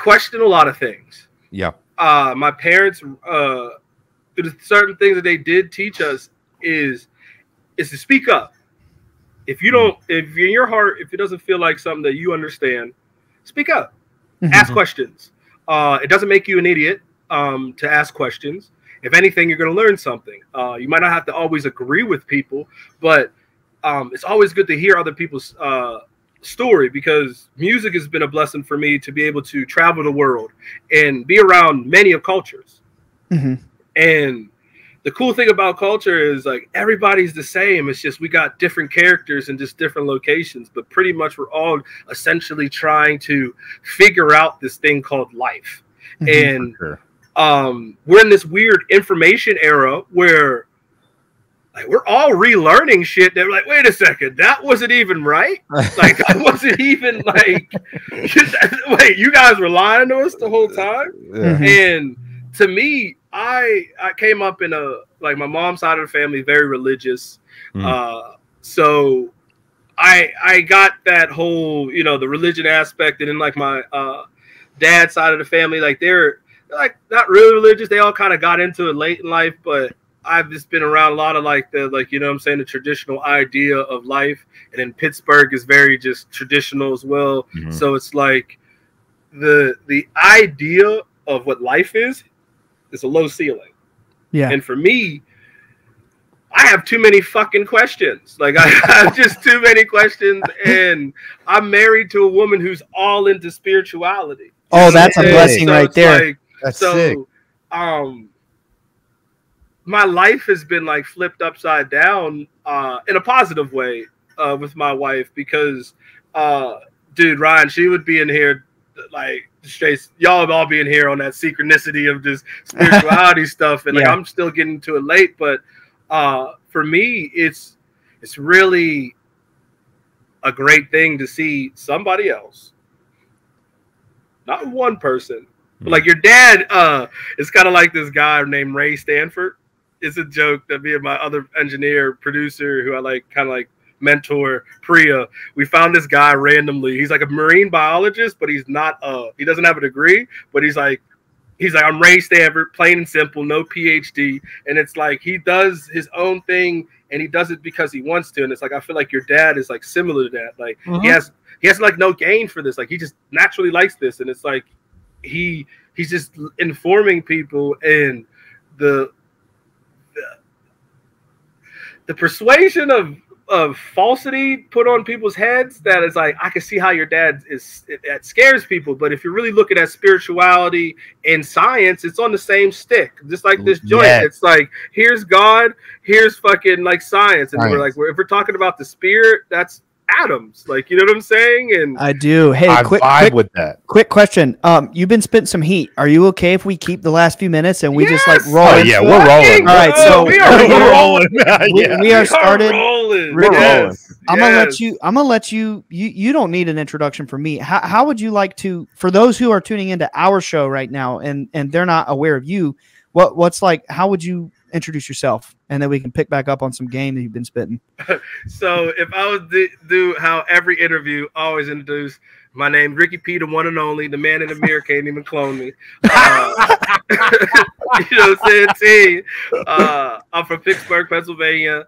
question a lot of things. Yeah. My parents, there's certain things that they did teach us is to speak up. If you don't, if in your heart, if it doesn't feel like something that you understand, speak up. Ask questions. It doesn't make you an idiot to ask questions. If anything, you're going to learn something. You might not have to always agree with people, but it's always good to hear other people's story, because music has been a blessing for me to be able to travel the world and be around many of cultures. And the cool thing about culture is like everybody's the same. It's just we got different characters in just different locations, but pretty much we're all essentially trying to figure out this thing called life. And we're in this weird information era where like we're all relearning shit that we're like, wait a second, that wasn't even right. Like that wasn't even like wait, you guys were lying to us the whole time. And to me, I came up in a, like my mom's side of the family, very religious. So I got that whole, you know, the religion aspect. And then like my dad's side of the family, like they're like not really religious. They all kind of got into it late in life, but I've just been around a lot of like the, like, you know what I'm saying, the traditional idea of life. And then Pittsburgh is very just traditional as well. So it's like the idea of what life is a low ceiling. And for me, I have too many fucking questions. Like I have just too many questions, and I'm married to a woman who's all into spirituality. Oh, that's a blessing right there. Like, that's sick. My life has been like flipped upside down in a positive way with my wife, because dude, Ryan, she would be in here like straight, y'all all being here on that synchronicity of just spirituality stuff, and like I'm still getting to it late, but for me it's really a great thing to see somebody else, not one person, but like your dad is kind of like this guy named Ray Stanford. It's a joke that me and my other engineer producer who I like kind of like mentor, Priya, we found this guy randomly. He's like a marine biologist, but he's not he doesn't have a degree, but he's like I'm Ray Stanford, plain and simple, no PhD. And it's like he does his own thing, and he does it because he wants to. And it's like I feel like your dad is like similar to that. Like he has like no gain for this. Like he just naturally likes this, and it's like he's just informing people, and the persuasion of falsity put on people's heads, that is like, I can see how your dad that scares people. But if you're really looking at spirituality and science, it's on the same stick, just like this joint. It's like, here's God, here's fucking like science. And we're like, if we're talking about the spirit, that's atoms, like, you know what I'm saying? And I do. Hey, quick with that. Quick question. You've been spitting some heat. Are you okay if we keep the last few minutes and we just like roll? Oh, yeah, we're rolling. All right, so we are rolling. We are started. We're rolling. I'm gonna let you. You don't need an introduction from me. How would you like to, for those who are tuning into our show right now and they're not aware of you, what's like? How would you introduce yourself, and then we can pick back up on some game that you've been spitting? So if I was to do how every interview always introduce, my name Ricky P, the one and only, the man in the mirror can't even clone me. You know what I'm saying? I'm from Pittsburgh, Pennsylvania.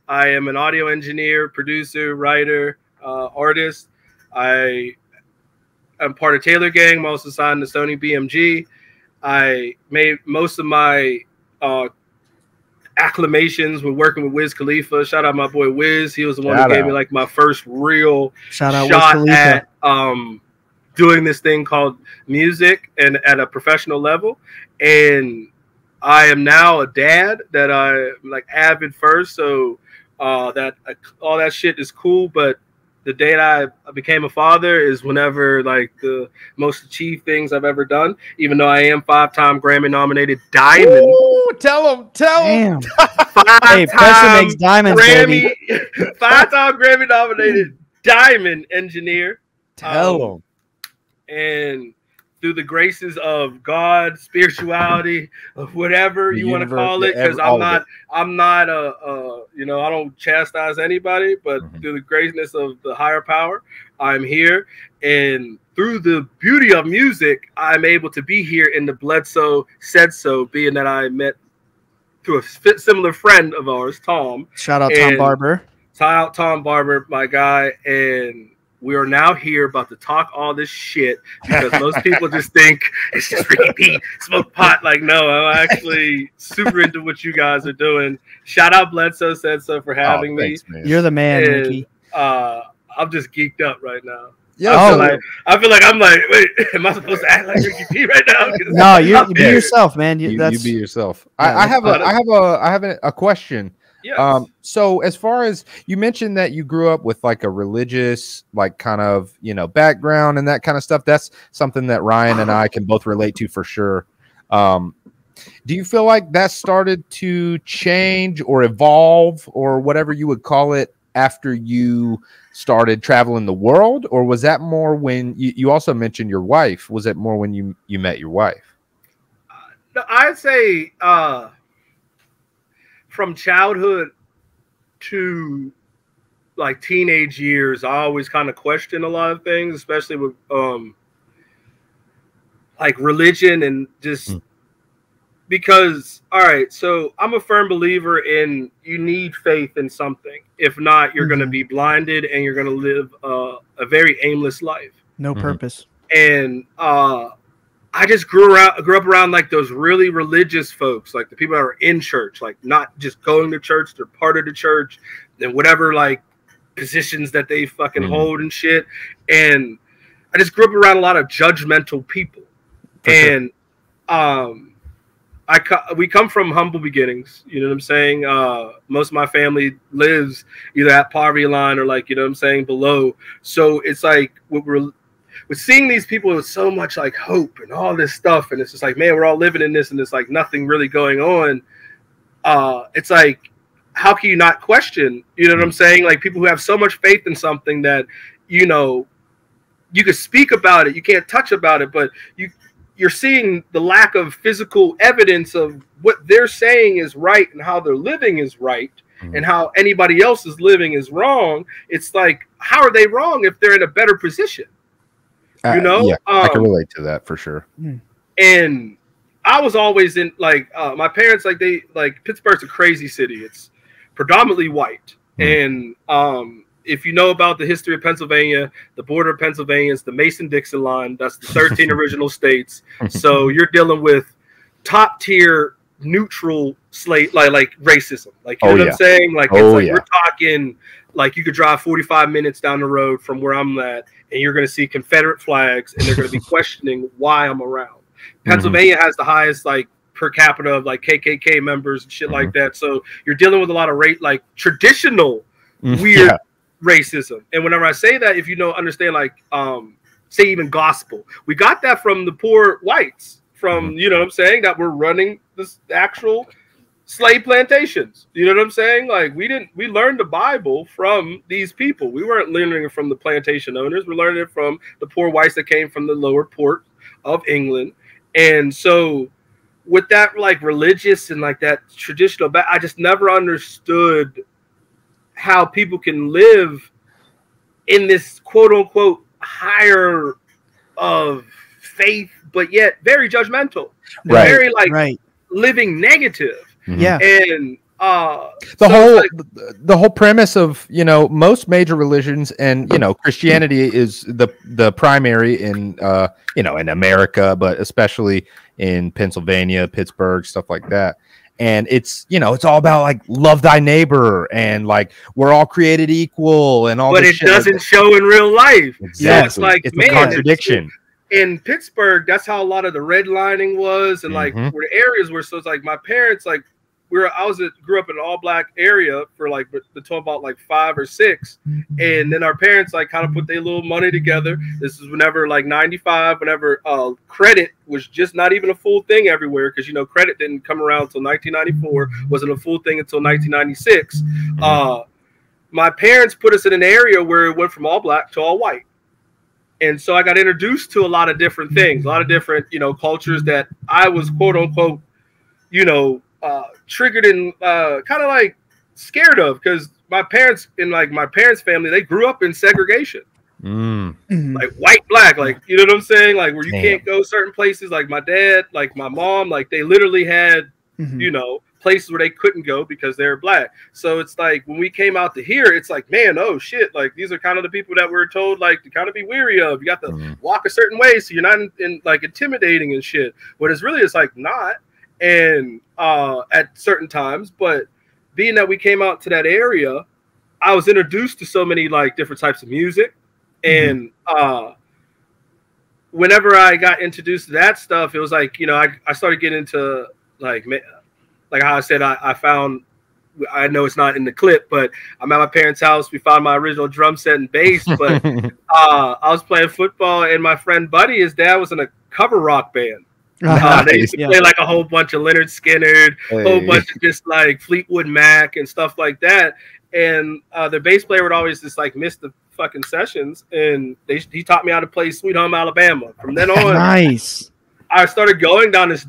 I am an audio engineer, producer, writer, artist. I am part of Taylor Gang. I'm also signed to Sony BMG. I made most of my acclamations with working with Wiz Khalifa. Shout out my boy Wiz. He was the one that gave me like my first real shot at doing this thing called music and at a professional level. And I am now a dad that I'm like avid first. So that all that shit is cool. But the day that I became a father is whenever like the most achieved things I've ever done, even though I am 5-time Grammy nominated diamond. Ooh, tell him. Hey, pressure makes diamonds, baby. 5-time Grammy nominated diamond engineer. Tell him. And through the graces of God, spirituality, of whatever you want to call it, because I'm not you know, I don't chastise anybody, but through the greatness of the higher power, I'm here. And through the beauty of music, I'm able to be here in the Bledsoe Said So, being that I met through a similar friend of ours, Tom. Shout out Tom Barber. Shout out Tom Barber, my guy. And we are now here about to talk all this shit because most people just think it's just Ricky P, smoke pot. Like, no, I'm actually super into what you guys are doing. Shout out Bledsoe Said So for having me. Man. You're the man, Ricky. I'm just geeked up right now. Yeah, I feel like I'm like, wait, am I supposed to act like Ricky P right now? No, you be yourself, man. You be yourself. I have a question. Yes. So as far as you mentioned that you grew up with like a religious, like kind of, background and that kind of stuff, that's something that Ryan and I can both relate to for sure. Do you feel like that started to change or evolve or whatever you would call it after you started traveling the world, or was that more when you also mentioned your wife? Was it more when you met your wife? No, I'd say from childhood to like teenage years, I always kind of question a lot of things, especially with like religion and just because, all right, so I'm a firm believer in you need faith in something. If not, you're going to be blinded and you're going to live a very aimless life. No purpose. And I just grew up around like those really religious folks, like the people that are in church, like not just going to church, they're part of the church and whatever like positions that they fucking hold and shit. And I just grew up around a lot of judgmental people. And we come from humble beginnings, you know what I'm saying? Most of my family lives either at poverty line or like, you know what I'm saying, below. So it's like we're seeing these people with so much like hope and all this stuff, and it's just like, man, we're all living in this and there's like nothing really going on. It's like, how can you not question, you know what I'm saying? Like people who have so much faith in something that, you could speak about it, you can't touch about it, but you're seeing the lack of physical evidence of what they're saying is right and how they're living is right and how anybody else is living is wrong. It's like, how are they wrong if they're in a better position? Yeah, I can relate to that for sure. And I was always in like my parents, like Pittsburgh's a crazy city. It's predominantly white. And if you know about the history of Pennsylvania, the border of Pennsylvania is the Mason-Dixon line. That's the 13 original states. So you're dealing with top tier neutral slate like racism. Like you know what I'm saying? Like we're talking like you could drive 45 minutes down the road from where I'm at and you're going to see Confederate flags and they're going to be questioning why I'm around. Pennsylvania has the highest like per capita of like KKK members and shit like that. So you're dealing with a lot of like traditional weird racism. And whenever I say that, if you don't understand, like say even gospel, we got that from the poor whites from you know what I'm saying, that were running this actual slave plantations. You know what I'm saying? Like we learned the Bible from these people. We weren't learning it from the plantation owners. We're learning it from the poor whites that came from the lower port of England. And so with that like religious and like that traditional, I just never understood how people can live in this quote unquote higher of faith, but yet very judgmental, very like living negative. Yeah. And the whole premise of most major religions, and Christianity is the primary in in America, but especially in Pennsylvania, Pittsburgh, stuff like that. And it's it's all about like love thy neighbor and like we're all created equal and all. But it doesn't show in real life. Exactly. So it's like it's a contradiction. In Pittsburgh, that's how a lot of the redlining was, and like where the areas were. So it's like my parents like grew up in an all black area for like until about like 5 or 6, and then our parents like kind of put their little money together. This is whenever like 95, whenever credit was just not even a full thing everywhere, because credit didn't come around until 1994, wasn't a full thing until 1996. My parents put us in an area where it went from all black to all white. And so I got introduced to a lot of different things, a lot of different, cultures that I was quote unquote, triggered and kind of like scared of, because my parents family, they grew up in segregation. like white, black, like, you know what I'm saying? Like where you can't go certain places. Like my dad, like my mom, like they literally had, you know, places where they couldn't go because they're black. So it's like when we came out to here, it's like, man, oh shit, like these are kind of the people that we're told like to kind of be weary of. You got to walk a certain way so you're not in like intimidating and shit. But it's like not, and at certain times. But being that we came out to that area, I was introduced to so many like different types of music, and whenever I got introduced to that stuff, it was like, you know, I started getting into like how I said, I found, I know it's not in the clip, but I'm at my parents' house. We found my original drum set and bass, but I was playing football, and my friend Buddy, his dad was in a cover rock band. They used to play like a whole bunch of Leonard Skinner, a whole bunch of just like Fleetwood Mac and stuff like that. And the bass player would always just like miss the fucking sessions, and he taught me how to play Sweet Home Alabama. From then on, I started going down this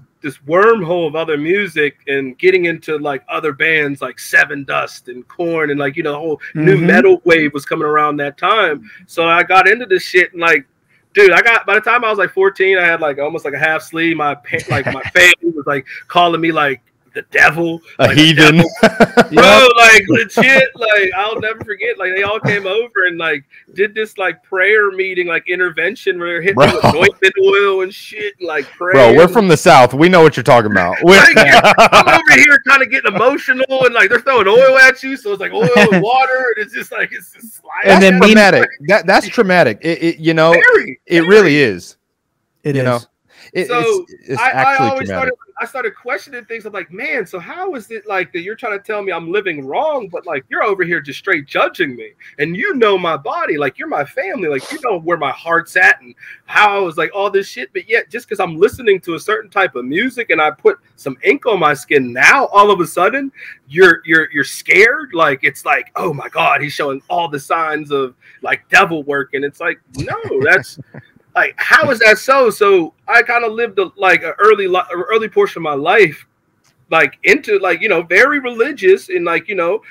wormhole of other music and getting into like other bands like Seven Dust and Korn, and like, you know, the whole new metal wave was coming around that time. So I got into this shit, and like, dude, by the time I was like 14, I had like almost like a half sleeve. My family was like calling me like the devil, a like heathen. Bro, like legit, like I'll never forget. Like they all came over and like did this like prayer meeting, like intervention where they're hitting me with anointment oil and shit, and like prayer. Bro, we're from the South. We know what you're talking about. Like, I'm over here kind of getting emotional, and like they're throwing oil at you, so it's like oil and water, and it's just like it's just sliding. And then traumatic. That's traumatic. It you know, it really is. It is. It's actually traumatic. I started questioning things. I'm like, man, so how is it like that you're trying to tell me I'm living wrong, but like you're over here just straight judging me, and you know my body, like you're my family, like you know where my heart's at and how I was like all this shit, but yet just because I'm listening to a certain type of music and I put some ink on my skin, now all of a sudden you're scared. Like it's like, oh my God, he's showing all the signs of like devil work, and it's like, no, that's like, how is that so? So I kind of lived like an early portion of my life, like into like, you know, very religious, and like, you know,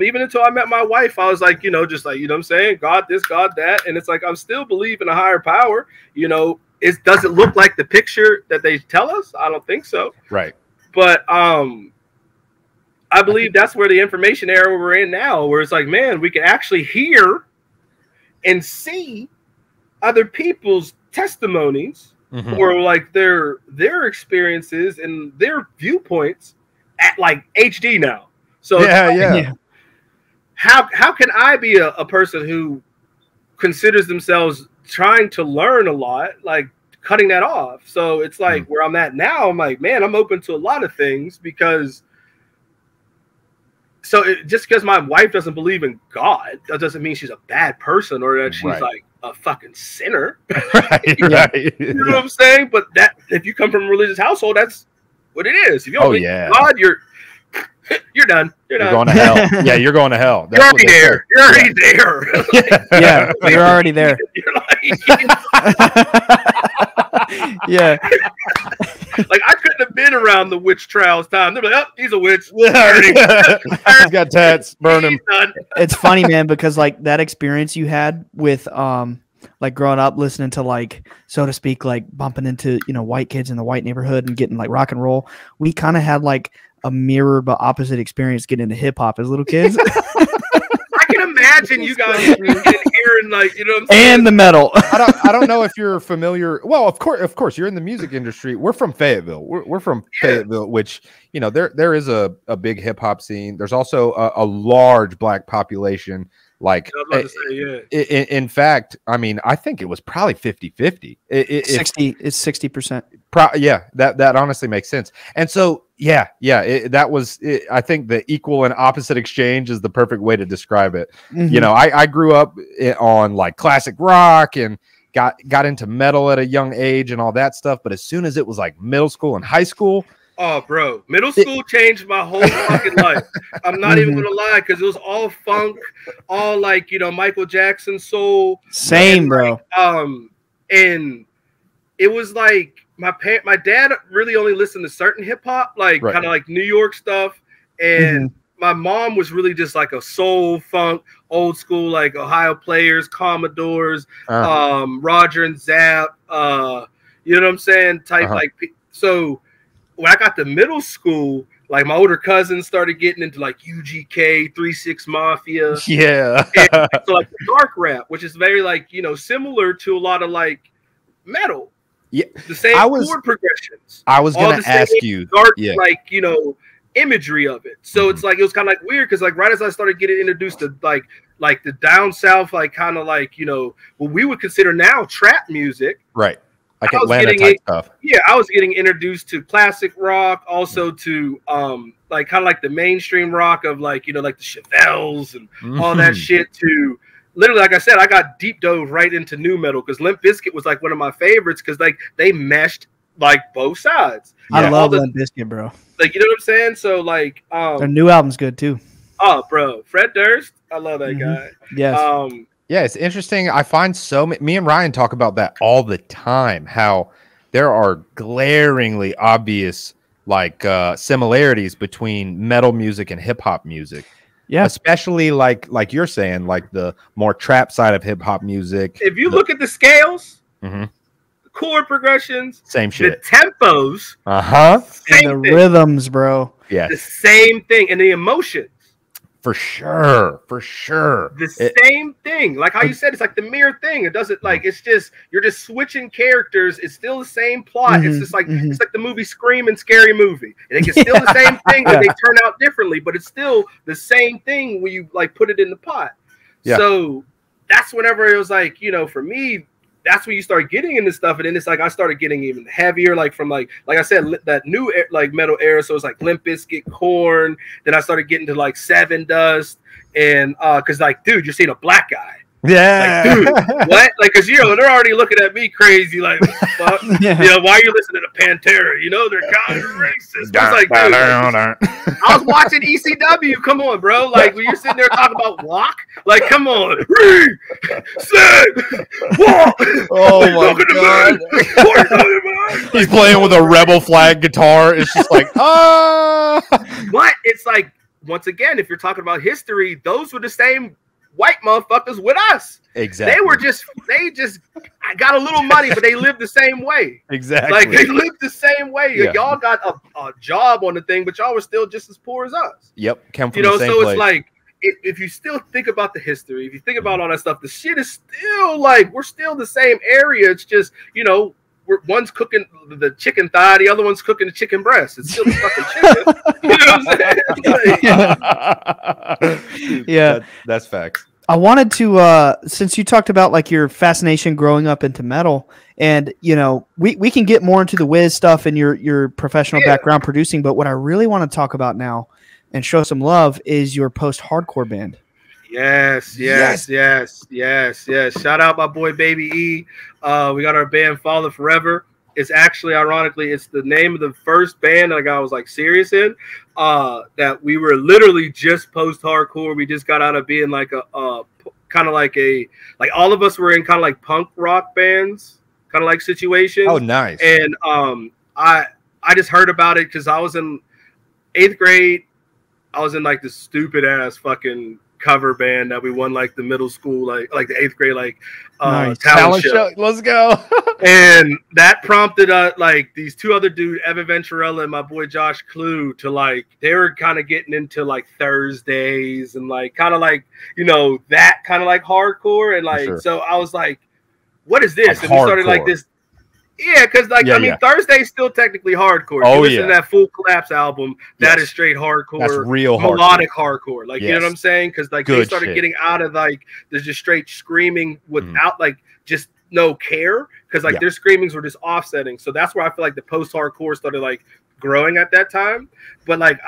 even until I met my wife, I was like, you know, just like, you know what I'm saying? God this, God that. And it's like, I'm still believing a higher power, you know. Does it look like the picture that they tell us? I don't think so. Right. But I believe that's where the information era we're in now, where it's like, man, we can actually hear and see other people's testimonies or like their experiences and their viewpoints at like HD now. So how can I be a person who considers themselves trying to learn a lot, like cutting that off? So it's like where I'm at now, I'm like, man, I'm open to a lot of things, because just because my wife doesn't believe in God, that doesn't mean she's a bad person or that she's like a fucking sinner. You know what I'm saying? But that if you come from a religious household, that's what it is. If you don't believe in God, you're done. You're going to hell. Yeah, you're going to hell. You're already there. You're already there. Yeah, you're already there. You're like, yeah. Like I couldn't have been around the witch trials time. They're like, oh, he's a witch. He's got tats. Burn him. It's funny, man, because like that experience you had with like growing up listening to like, so to speak, like bumping into, you know, white kids in the white neighborhood and getting like rock and roll. We kind of had like a mirror but opposite experience getting into hip hop as little kids. I can imagine you guys hearing like, you know what I'm saying? And the metal. I don't know if you're familiar. Well, of course, you're in the music industry. We're from Fayetteville. We're from Fayetteville, which, you know, there is a big hip hop scene. There's also a large black population. Like, in fact, I mean, I think it was probably 50-50. It's 60%. Yeah, that honestly makes sense. And so, that was, I think the equal and opposite exchange is the perfect way to describe it. You know, I grew up on like classic rock and got into metal at a young age and all that stuff. But as soon as it was like middle school and high school, oh, bro, middle school changed my whole fucking life. I'm not even gonna lie, because it was all funk, all like, you know, Michael Jackson soul. Same, bro. And it was like my dad really only listened to certain hip hop, like kind of like New York stuff, and my mom was really just like a soul funk, old school, like Ohio Players, Commodores, Roger and Zapp, you know what I'm saying? Type like, so when I got to middle school, like my older cousins started getting into like UGK, 3-6 Mafia. Yeah. And so like the dark rap, which is very like, you know, similar to a lot of like metal. Yeah. The same chord progressions. I was going to ask you. Dark, like, you know, imagery of it. So it's like, it was kind of like weird because like right as I started getting introduced to like the down south, like kind of like, you know, what we would consider now trap music. Right. Like Atlanta type stuff. Yeah, I was getting introduced to classic rock, also to like kind of like the mainstream rock of like, you know, like the Chevelles and all that shit, to literally, like I said, I got deep dove right into nu metal because Limp Bizkit was like one of my favorites because like they meshed like both sides. I love Limp Bizkit, bro. Like, you know what I'm saying? So like their new album's good too. Oh, bro, Fred Durst, I love that guy. Yes. Yeah, it's interesting. I find me and Ryan talk about that all the time, how there are glaringly obvious like similarities between metal music and hip hop music. Yeah, especially like you're saying, like the more trap side of hip hop music. If you look at the scales, the chord progressions, same shit. The tempos, and the rhythms, bro. Yeah, the same thing, and the emotions. For sure. The same thing. Like how you said, it's like the mirror thing. It doesn't like, it's just, you're just switching characters. It's still the same plot. It's just like, it's like the movie Scream and Scary Movie. And it's still the same thing, but they turn out differently, but it's still the same thing when you like put it in the pot. Yeah. So that's whenever it was like, you know, for me, that's when you start getting into stuff. And then it's like, I started getting even heavier, like from like I said, that new like metal era. So it's like Limp Bizkit, Korn. Then I started getting to like Seven Dust. And cause like, dude, you're seeing a black guy. Yeah. Like, dude, what? Like, cause you know, they're already looking at me crazy. Like, fuck? You know, why are you listening to Pantera? You know, they're kind of racist. It's like, dude, I was watching ECW. Come on, bro. Like when you're sitting there talking about walk, like, come on. Walk. Oh my God. He's playing with a rebel flag guitar. It's just like, But it's like, once again, if you're talking about history, those were the same white motherfuckers with us. Exactly. They just got a little money, but they lived the same way. Exactly. Like they lived the same way. Yeah. Y'all got a job on the thing, but y'all were still just as poor as us. Yep. Come from the same place. It's like if you still think about the history, if you think about all that stuff, the shit is still like we're still the same area. It's just, you know, one's cooking the chicken thigh, the other one's cooking the chicken breast. It's still the fucking chicken. You know what I'm saying? Yeah, that's facts. I wanted to, since you talked about like your fascination growing up into metal, and you know, we can get more into the Wiz stuff and your professional background producing, but what I really want to talk about now and show some love is your post-hardcore band. Yes. Shout out my boy Baby E. We got our band Father Forever. It's actually, ironically, it's the name of the first band that I was like serious in. That we were literally just post-hardcore. We just got out of being like a kind of like all of us were in kind of like punk rock bands, kind of like situations. Oh, nice. And I just heard about it because I was in 8th grade. I was in like this stupid ass fucking cover band that we won like the middle school, like the 8th grade, like nice. talent show. Let's go. And that prompted like these two other dudes, Evan Venturella and my boy Josh Clue, to like, they were kind of getting into like Thursdays and like kind of like, you know, that kind of like hardcore. And like, so I was like, what is this? And we started like this. Yeah, because like I mean, Thursday's still technically hardcore. Oh, listen to that Full Collapse album. That is straight hardcore. That's real melodic hardcore. Like you know what I'm saying? Because like they started getting out of like there's just straight screaming without like just no care. Because like their screamings were just offsetting. So that's where I feel like the post-hardcore started like growing at that time. But like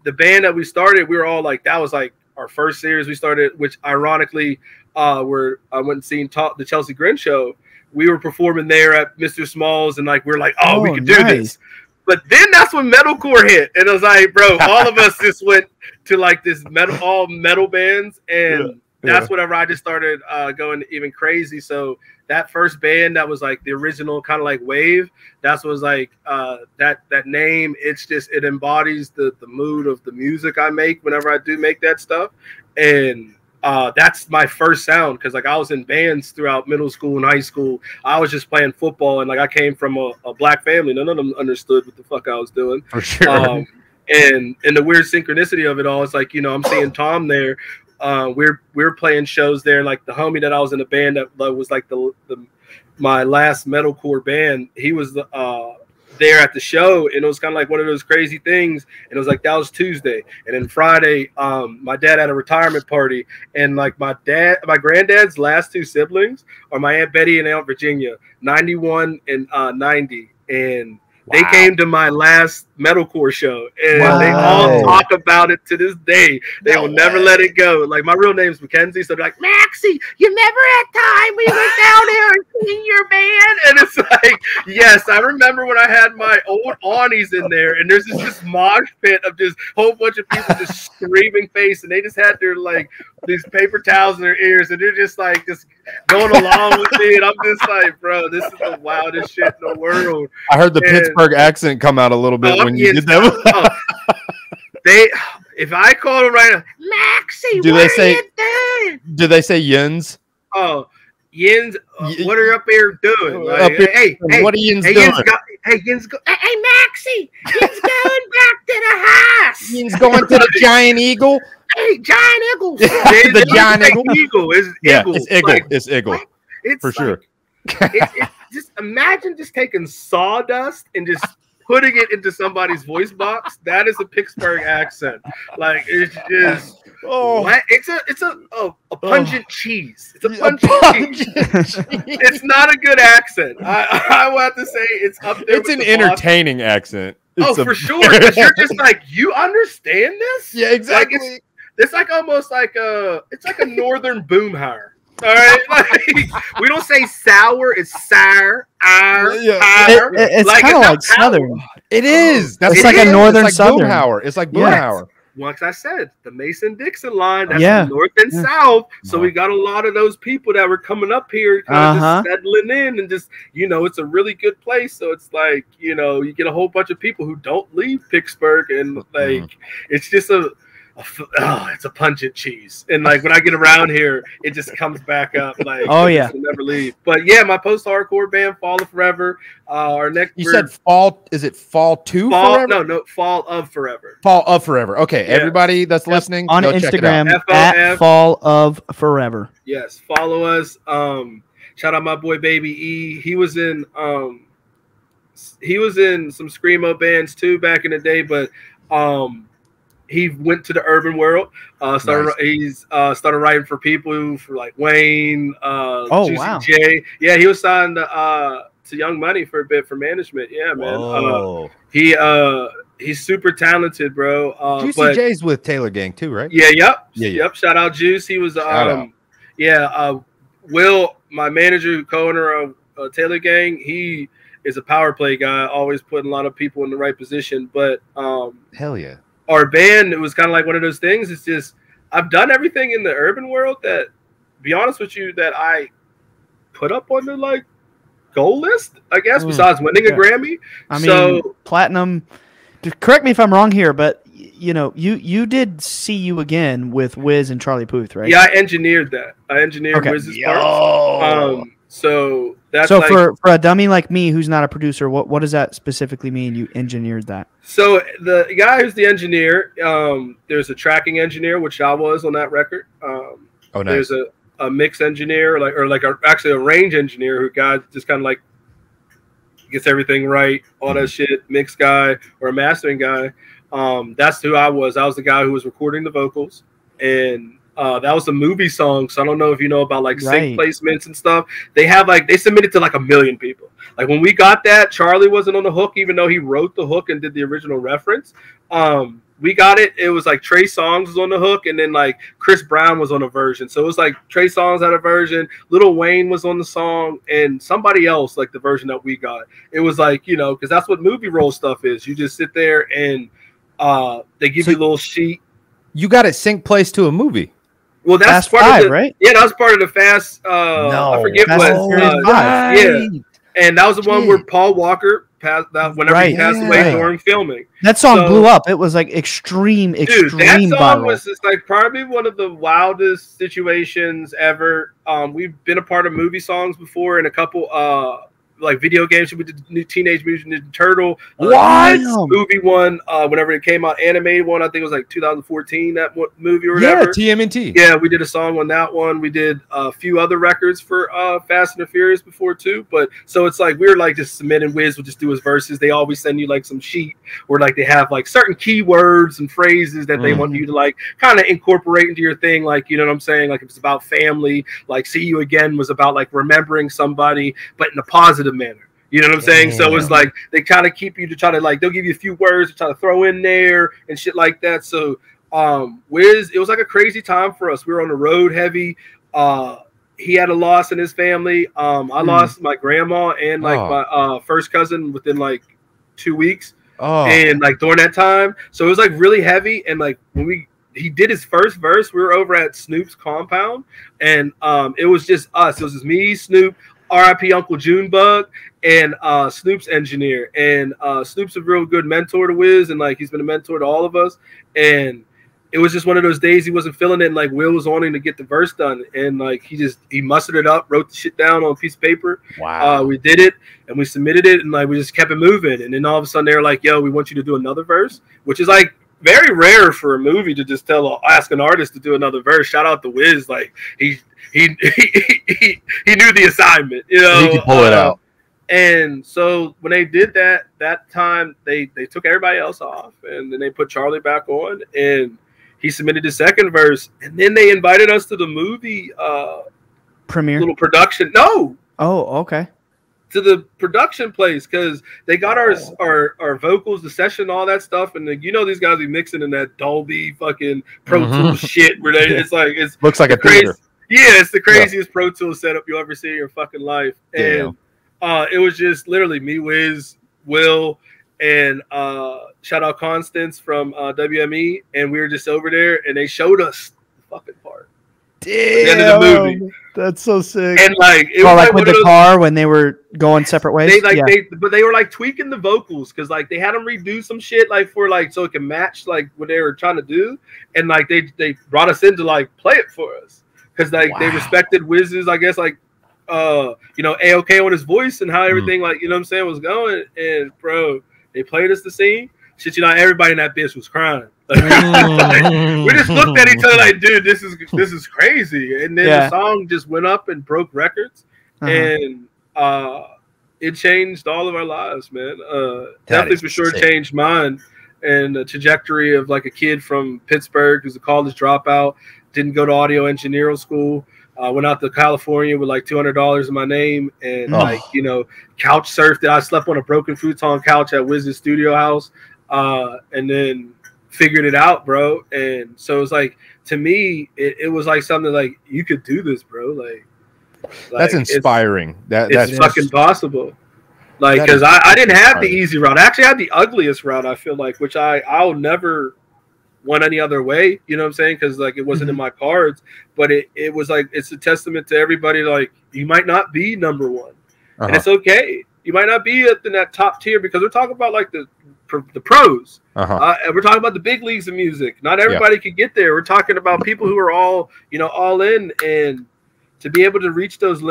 the band that we started, we were all like, that was like our first series we started, which ironically I went and seen the Chelsea Grin show. We were performing there at Mr. Smalls, and like we're like, oh, we can do this. But then that's when metalcore hit, and it was like, bro, all of us just went to like this all metal bands, and that's whenever I just started going even crazy. So that first band that was like the original kind of like wave, that's was like that name. It's just, it embodies the mood of the music I make whenever I do make that stuff. And that's my first sound, because like I was in bands throughout middle school and high school. I was just playing football, and like I came from a black family. None of them understood what the fuck I was doing. For sure. And the weird synchronicity of it all, it's like, you know, I'm seeing Tom there. We're playing shows there. Like the homie that I was in a band that was like my last metalcore band. He was there at the show, and it was kind of like one of those crazy things. And it was like, that was Tuesday, and then Friday, my dad had a retirement party, and like my granddad's last two siblings are my Aunt Betty and Aunt Virginia, 91 and 90, and they came to my last metalcore show, and they all talk about it to this day. They will never let it go. Like, my real name's Mackenzie, so they're like, Maxie, you never had time. We went down there and seen your band. And it's like, yes, I remember when I had my old awnings in there, and there's this mosh pit of just a whole bunch of people just screaming face, and they just had their, like, these paper towels in their ears, and they're just like, just going along with it. I'm just like, bro, this is the wildest shit in the world. I heard the Pittsburgh accent come out a little bit when you did that. If I call them right now, Maxie, what are you doing? Do they say yins? Oh, yins, what are you up there doing? Like, hey, what are yins doing? Yins, hey, Maxie, yins going back to the house. Yins going to the giant eagle. Hey, giant eagle. The giant eagle. It's eagle. It's eagle. like, it's eagle. It's for like, sure. It's just imagine just taking sawdust and just putting it into somebody's voice box. That is a Pittsburgh accent. Like, it's just it's a pungent cheese. It's a pungent cheese. It's not a good accent. I will have to say it's up there. It's an entertaining accent. For sure. Because you're just like, you understand this? Yeah, exactly. Like, it's like almost like it's like a northern boomhauer. All right, like, we don't say sour; it's sour. It's like, kind of like southern. It is. It's like a northern southern. It's like boomhauer. Like I said, the Mason-Dixon line. That's the north and south. So we got a lot of those people that were coming up here, kind of just settling in, and just, you know, it's a really good place. So it's like, you know, you get a whole bunch of people who don't leave Pittsburgh, and like it's just it's a pungent cheese. And like when I get around here, it just comes back up. Like, it'll never leave. But yeah, my post-hardcore band, Fall of Forever. Our next, you said Fall. Is it Fall to Fall? Forever? No, Fall of Forever. Fall of Forever. Okay, everybody that's listening on Instagram at Fall of Forever. Yes, follow us. Shout out my boy Baby E. He was in some screamo bands too back in the day, but he went to the urban world. He's started writing for people for like Wayne, Juicy J. Yeah, he was signed to Young Money for a bit for management. Yeah, man. He's super talented, bro. Juicy J's with Taylor Gang too, right? Yeah. Yep. Shout out Juice. He was Will, my manager, co-owner of Taylor Gang. He is a power play guy, always putting a lot of people in the right position. But hell yeah. Our band, it was kind of like one of those things. It's just, I've done everything in the urban world that, to be honest with you, that I put up on the like goal list, I guess, besides winning a Grammy. I mean, platinum. Correct me if I'm wrong here, but you know, you did See You Again with Wiz and Charlie Puth, right? Yeah, I engineered that. I engineered Wiz's parts. So that's for a dummy like me who's not a producer, what does that specifically mean? You engineered that? So the guy who's the engineer, there's a tracking engineer, which I was on that record. Nice. There's a mix engineer, actually a range engineer who just kind of like gets everything right, all that shit, mix guy or a mastering guy. That's who I was. I was the guy who was recording the vocals, and that was a movie song, so I don't know if you know about like sync placements and stuff. They submitted to like 1 million people. Like when we got that, Charlie wasn't on the hook, even though he wrote the hook and did the original reference. We got it. It was like Trey Songz was on the hook, and then like Chris Brown was on a version. So it was like Trey Songz had a version, Lil Wayne was on the song, and somebody else like the version that we got. It was like, you know, because that's what movie role stuff is. You just sit there and they give you a little sheet. You got it sync place to a movie. Well, that's Fast part Five, of the right? yeah, that was part of the Fast. No. I forget Fast and what. Furious 5. Yeah, and that was the one where Shit. Paul Walker passed. Whenever he Right. passed away Yeah. during filming, That song So- blew up. It was like extreme dude, that extreme song viral. was just like probably one of the wildest situations ever. We've been a part of movie songs before, and a couple like video games. We did the new Teenage Mutant Ninja Turtle movie one. Whenever it came out, animated one. I think it was like 2014. That movie or Yeah, whatever. TMNT. Yeah, we did a song on that one. We did a few other records for Fast and the Furious before too. But so it's like we're like just submitting. Wiz will just do his verses. They always send you like some sheet where like they have like certain keywords and phrases that they want you to like kind of incorporate into your thing. Like, you know what I'm saying? Like if it's about family, like See You Again was about like remembering somebody, but in a positive manner. You know what I'm saying? So it's like they kind of keep you to try to like they'll give you a few words to try to throw in there and shit like that. So Wiz, it was like a crazy time for us. We were on the road heavy. He had a loss in his family. I lost my grandma and like my first cousin within like 2 weeks. And like during that time. So it was like really heavy. And like when he did his first verse, we were over at Snoop's compound, and it was just us. It was just me, Snoop, R.I.P. Uncle Junebug, and Snoop's engineer. And Snoop's a real good mentor to Wiz, and like he's been a mentor to all of us. And it was just one of those days he wasn't feeling it, and like Will was wanting to get the verse done, and like he mustered it up, wrote the shit down on a piece of paper. Wow. We did it, and we submitted it, and like we just kept it moving. And then all of a sudden they were like, "Yo, we want you to do another verse," which is like very rare for a movie to just ask an artist to do another verse. Shout out to Wiz, like he knew the assignment, you know. He could pull it out. And so when they did that time they took everybody else off, and then they put Charlie back on, and he submitted his second verse, and then they invited us to the movie Premiere. little production. No. Oh, okay. To the production place, because they got our vocals, the session, all that stuff, and then, you know, these guys be mixing in that Dolby fucking Pro Tools shit where it's like looks like a crazy. theater. Yeah, it's the craziest Pro Tools setup you'll ever see in your fucking life. And it was just literally me, Wiz, Will, and shout out Constance from WME, and we were just over there, and they showed us the fucking part. Damn, the end of the movie. That's so sick. And like it was like with the car when they were going separate ways. They were like tweaking the vocals, because like they had them redo some shit like for like so it can match like what they were trying to do, and like they brought us in to like play it for us, because like they respected Wiz's, I guess, like you know, A-OK on his voice and how everything like, you know what I'm saying, was going. And bro, they played us the scene. Shit, you know, everybody in that bitch was crying. Like, we just looked at each other like, dude, this is crazy. And then the song just went up and broke records, and it changed all of our lives, man. Definitely for sure changed mine, and the trajectory of like a kid from Pittsburgh who's a college dropout, didn't go to audio engineering school. Went out to California with like $200 in my name, and like, you know, couch surfed it. I slept on a broken futon couch at Wiz's studio house, and then figured it out, bro. And so it was like, to me, it was like something like, you could do this, bro. Like that's inspiring. That's fucking possible. Like, because I didn't have the easy route. I actually had the ugliest route, I feel like, which I'll never want any other way, you know what I'm saying? Because like it wasn't in my cards, but it was like, it's a testament to everybody. Like, you might not be number one, and it's okay. You might not be in that top tier, because we're talking about like the pros, and we're talking about the big leagues of music. Not everybody could get there. We're talking about people who are all, you know, all in, and to be able to reach those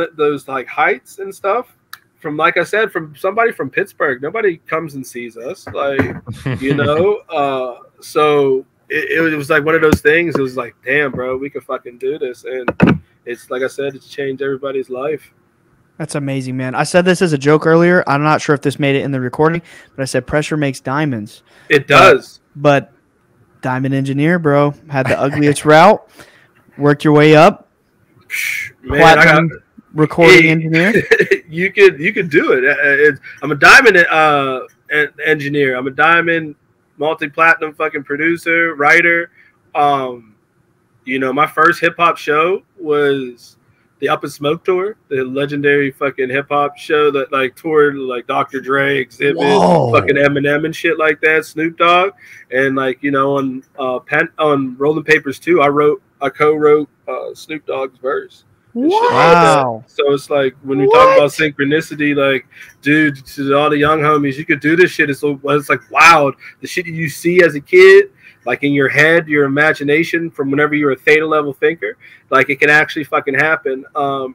like heights and stuff from, like I said, from somebody from Pittsburgh. Nobody comes and sees us, like, you know. So it was like one of those things. It was like, damn, bro, we could fucking do this. And it's like I said, it's changed everybody's life. That's amazing, man. I said this as a joke earlier. I'm not sure if this made it in the recording, but I said pressure makes diamonds. It does. But diamond engineer, bro, had the ugliest route, worked your way up. Man, I got recording engineer. You could do it. I'm a diamond engineer. I'm a diamond multi-platinum fucking producer, writer. You know, my first hip hop show was the Up and Smoke tour, the legendary fucking hip hop show that like toured like Dr. Dre, Exhibit, fucking Eminem and shit like that, Snoop Dogg, and like, you know, on Rolling Papers 2, I wrote I co-wrote Snoop Dogg's verse. What? Wow. So it's like when we talk about synchronicity, like, dude, to all the young homies, you could do this shit. It's like wild. The shit that you see as a kid, like in your head, your imagination from whenever you're a theta level thinker, like it can actually fucking happen.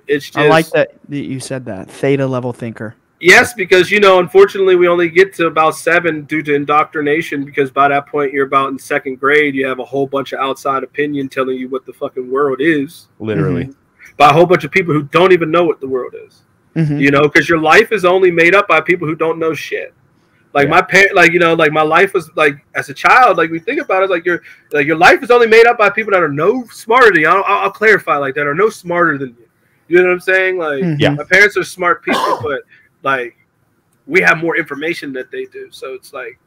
It's just, I like that you said that, theta level thinker. Yes, because, unfortunately, we only get to about 7 due to indoctrination, because by that point, you're about in 2nd grade. You have a whole bunch of outside opinion telling you what the fucking world is. Literally. By a whole bunch of people who don't even know what the world is. Because your life is only made up by people who don't know shit. Like my parent, like my life was like, as a child, like we think about it, like your life is only made up by people that are no smarter than you. I'll clarify, like, that are no smarter than you. You know what I'm saying? Like, my parents are smart people, but like we have more information that they do. So it's like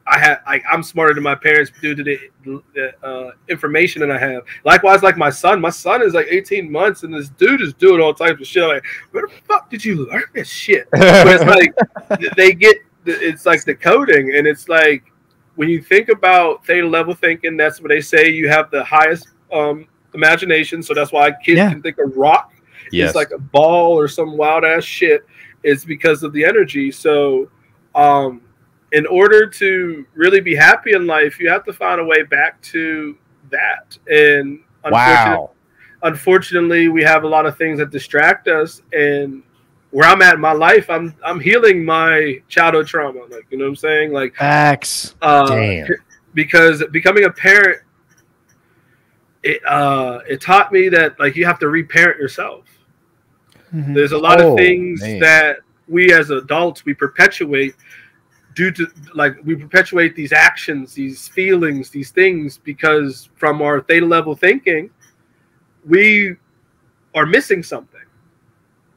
I'm smarter than my parents due to the information that I have. Likewise, like my son is like 18 months, and this dude is doing all types of shit. Like, where the fuck did you learn this shit? But it's like it's like the coding, and it's like when you think about theta level thinking, that's what they say. You have the highest imagination, so that's why kids can think a rock is like a ball or some wild ass shit. It's because of the energy. So in order to really be happy in life, you have to find a way back to that. And unfortunately, we have a lot of things that distract us. And where I'm at in my life, I'm healing my childhood trauma. Like, you know what I'm saying? Like, facts. Because becoming a parent, it taught me that, like, you have to reparent yourself. There's a lot of things that we as adults, we perpetuate due to, like, we perpetuate these actions, these feelings, these things, because from our theta level thinking, we are missing something.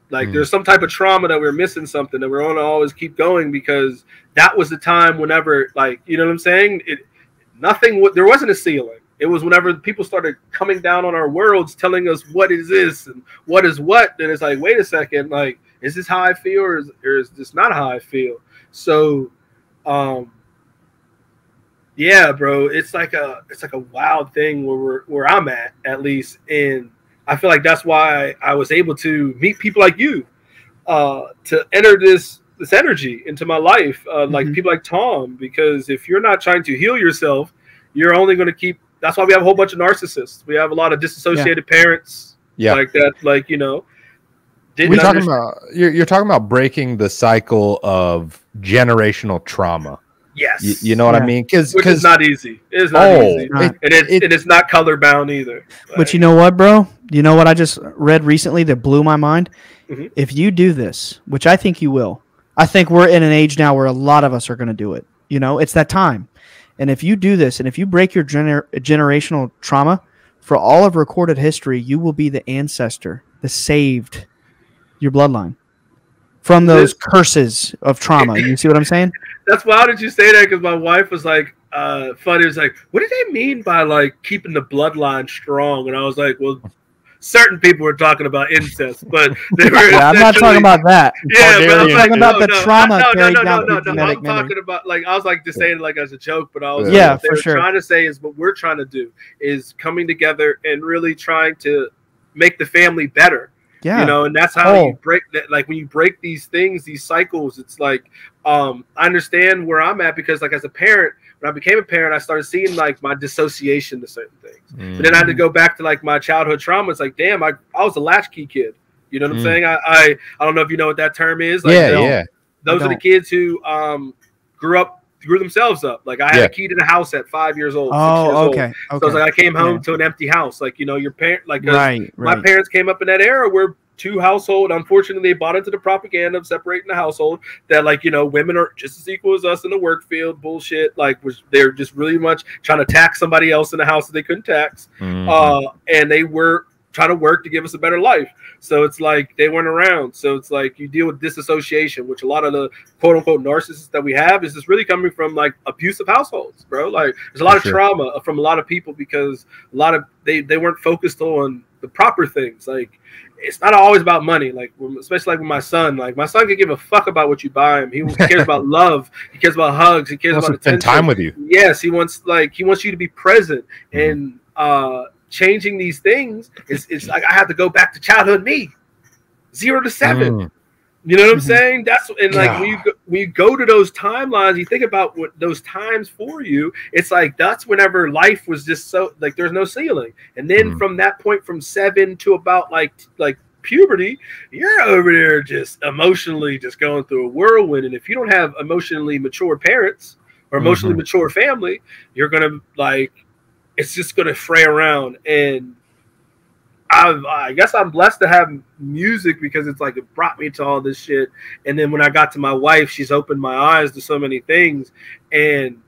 Like there's some type of trauma that we're missing something, that we're going to always keep going, because that was the time whenever, like, you know what I'm saying? There wasn't a ceiling. It was whenever people started coming down on our worlds, telling us what is this and what is what. Then it's like, wait a second, like, is this how I feel, or is this not how I feel? So, yeah, bro, it's like a wild thing where I'm at least, and I feel like that's why I was able to meet people like you, to enter this energy into my life, like people like Tom, because if you're not trying to heal yourself, you're only going to keep. That's why we have a whole bunch of narcissists. We have a lot of disassociated parents, like that, like, you know. You're talking about breaking the cycle of generational trauma. Yes, you know what I mean? Because it's not easy. It's not easy, and it's not color bound either. But you know what, bro? You know what I just read recently that blew my mind? If you do this, which I think you will, I think we're in an age now where a lot of us are going to do it. You know, it's that time. And if you do this, and if you break your generational trauma, for all of recorded history, you will be the ancestor that saved your bloodline from those curses of trauma. You see what I'm saying? That's why did you say that? Because my wife was like, funny. It was like, what do they mean by, like, keeping the bloodline strong? And I was like, well, certain people were talking about incest, but they were. Yeah, I'm not talking about that. Yeah, but I'm talking about the trauma carried down through genetic I'm memory. talking about, like, I was like just saying it like as a joke, but I was for sure. Trying to say is what we're trying to do is coming together and really trying to make the family better. Yeah, you know, and that's how you break that. Like, when you break these things, these cycles, it's like, I understand where I'm at, because, like, as a parent, when I became a parent, I started seeing, like, my dissociation to certain things. But then I had to go back to, like, my childhood trauma. It's like, damn, I was a latchkey kid. You know what I'm saying? I don't know if you know what that term is. Like, those are the kids who grew themselves up. Like, I had a key to the house at 5 years old. 6 years old. So it's like I came home to an empty house. Like, you know, your parent, like, my parents came up in that era where two household, unfortunately, they bought into the propaganda of separating the household, that, like, you know, women are just as equal as us in the work field bullshit. Like, they're just really much trying to tax somebody else in the house that they couldn't tax. And they were trying to work to give us a better life. So it's like they weren't around. So it's like you deal with disassociation, which a lot of the quote unquote narcissists that we have is just really coming from, like, abusive households, bro. Like, there's a lot of trauma from a lot of people, because a lot of they weren't focused on the proper things. Like, it's not always about money. Like, especially like with my son. Like, my son can give a fuck about what you buy him. He cares about love. He cares about hugs. He cares about attention. Spend time with you. Yes, he wants you to be present and changing these things, it's like I have to go back to childhood me, 0 to 7. You know what I'm saying? That's and like when you go to those timelines, you think about what those times for you. It's like that's whenever life was just so like there's no ceiling, and then from that point, from 7 to about like puberty, you're over there just emotionally just going through a whirlwind. And if you don't have emotionally mature parents or emotionally mature family, you're gonna like it's just gonna fray around. And I guess I'm blessed to have music because it's like it brought me to all this shit. And then when I got to my wife, she's opened my eyes to so many things. And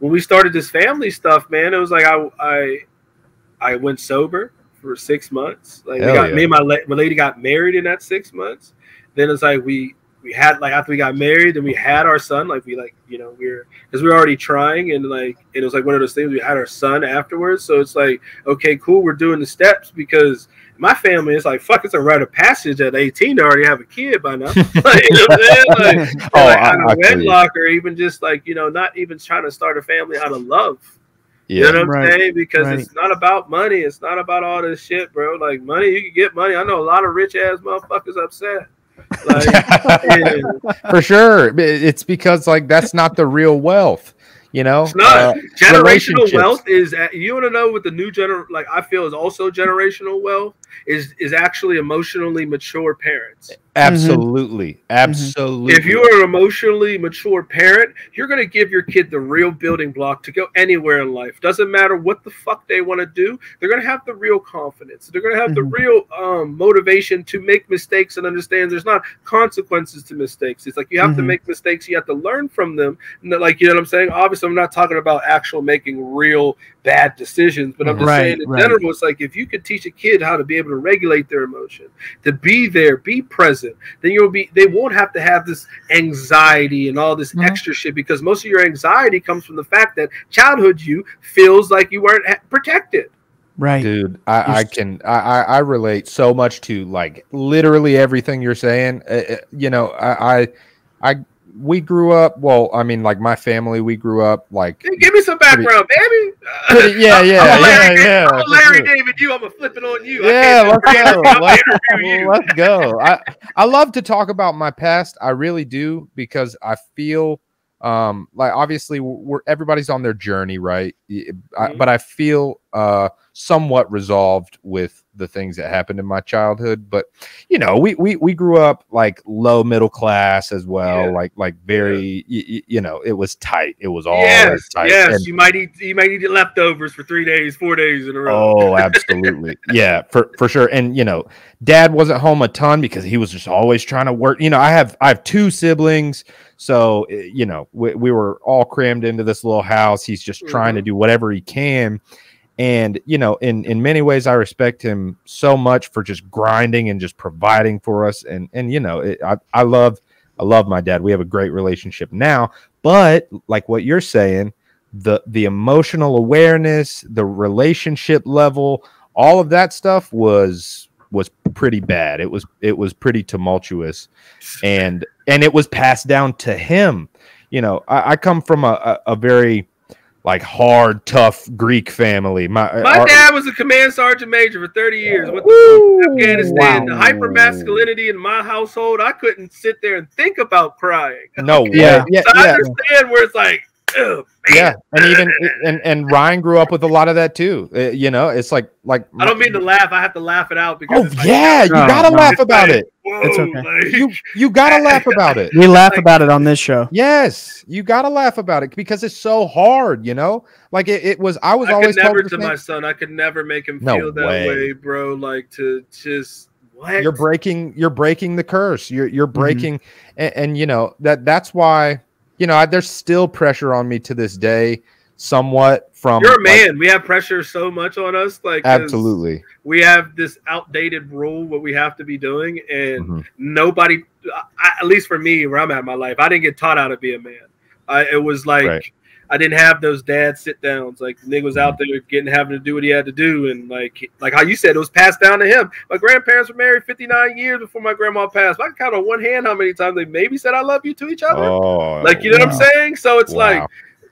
when we started this family stuff, man, it was like I went sober for 6 months. Like me and my lady got married in that 6 months. Then it's like we had like after we got married and we had our son, like we like you know because we were already trying and like it was like one of those things we had our son afterwards. So it's like okay, cool, we're doing the steps because my family is like fuck, it's a rite of passage at 18 to already have a kid by now. Like, you know what I'm saying? Like, out of wedlock or even just like you know not even trying to start a family out of love. Yeah, you know what I'm saying? Because it's not about money. It's not about all this shit, bro. Like money, you can get money. I know a lot of rich ass motherfuckers upset. Like, for sure. It's because like that's not the real wealth, you know. It's not. Generational wealth is you want to know what the new like I feel is also generational wealth is actually emotionally mature parents. Absolutely. Absolutely. If you are an emotionally mature parent, you're going to give your kid the real building block to go anywhere in life. Doesn't matter what the fuck they want to do. They're going to have the real confidence. They're going to have the real motivation to make mistakes and understand there's not consequences to mistakes. It's like you have to make mistakes. You have to learn from them. And like, you know what I'm saying? Obviously, I'm not talking about actual making real bad decisions, but I'm just saying in general, it's like if you could teach a kid how to be able to regulate their emotion, to be there, be present, then they won't have to have this anxiety and all this extra shit because most of your anxiety comes from the fact that childhood you feels like you weren't protected. Right. Dude, I relate so much to like literally everything you're saying. You know, we grew up, well, I mean, like my family, we grew up like. Hey, give me some background, baby. Yeah. I'm Larry David, I'm going to flip it on you. Yeah, let's go. I love to talk about my past. I really do because I feel like obviously everybody's on their journey, right? But I feel somewhat resolved with the things that happened in my childhood. But you know, we grew up like low middle class as well, like very you know, it was tight. It was all tight. Yes, and you might eat leftovers for 3 days, 4 days in a row. Oh, absolutely. Yeah, for sure. And you know, Dad wasn't home a ton because he was just always trying to work. You know, I have 2 siblings. So, you know, we were all crammed into this little house. He's just trying to do whatever he can. And, you know, in many ways, I respect him so much for just grinding and just providing for us. And you know, I love my dad. We have a great relationship now. But like what you're saying, the emotional awareness, the relationship level, all of that stuff was pretty bad. It was pretty tumultuous. And it was passed down to him. You know, I come from a very like hard, tough Greek family. My dad was a command sergeant major for 30 years. Went to Afghanistan. Wow. The hyper masculinity in my household, I couldn't sit there and think about crying. No, I understand where it's like, oh, man. Yeah, and even and Ryan grew up with a lot of that too. You know, it's like I don't mean to laugh. I have to laugh it out because you gotta laugh about it. Whoa, it's okay. Like, you gotta laugh about it. We laugh about it on this show. Yes, you gotta laugh about it because it's so hard. You know, like it was. I always never told my son. I could never make him feel that way, bro. Like to just. What? You're breaking the curse. You're breaking, and you know that's why. You know, there's still pressure on me to this day, somewhat from. You're a man. Like, we have pressure so much on us. Like, absolutely. We have this outdated rule, what we have to be doing. And nobody, at least for me, where I'm at in my life, I didn't get taught how to be a man. It was like, I didn't have those dad sit downs. Like, the nigga was out there having to do what he had to do. And like how you said, it was passed down to him. My grandparents were married 59 years before my grandma passed. I can count on one hand how many times they maybe said I love you to each other. Oh, like, you know what I'm saying? So it's like,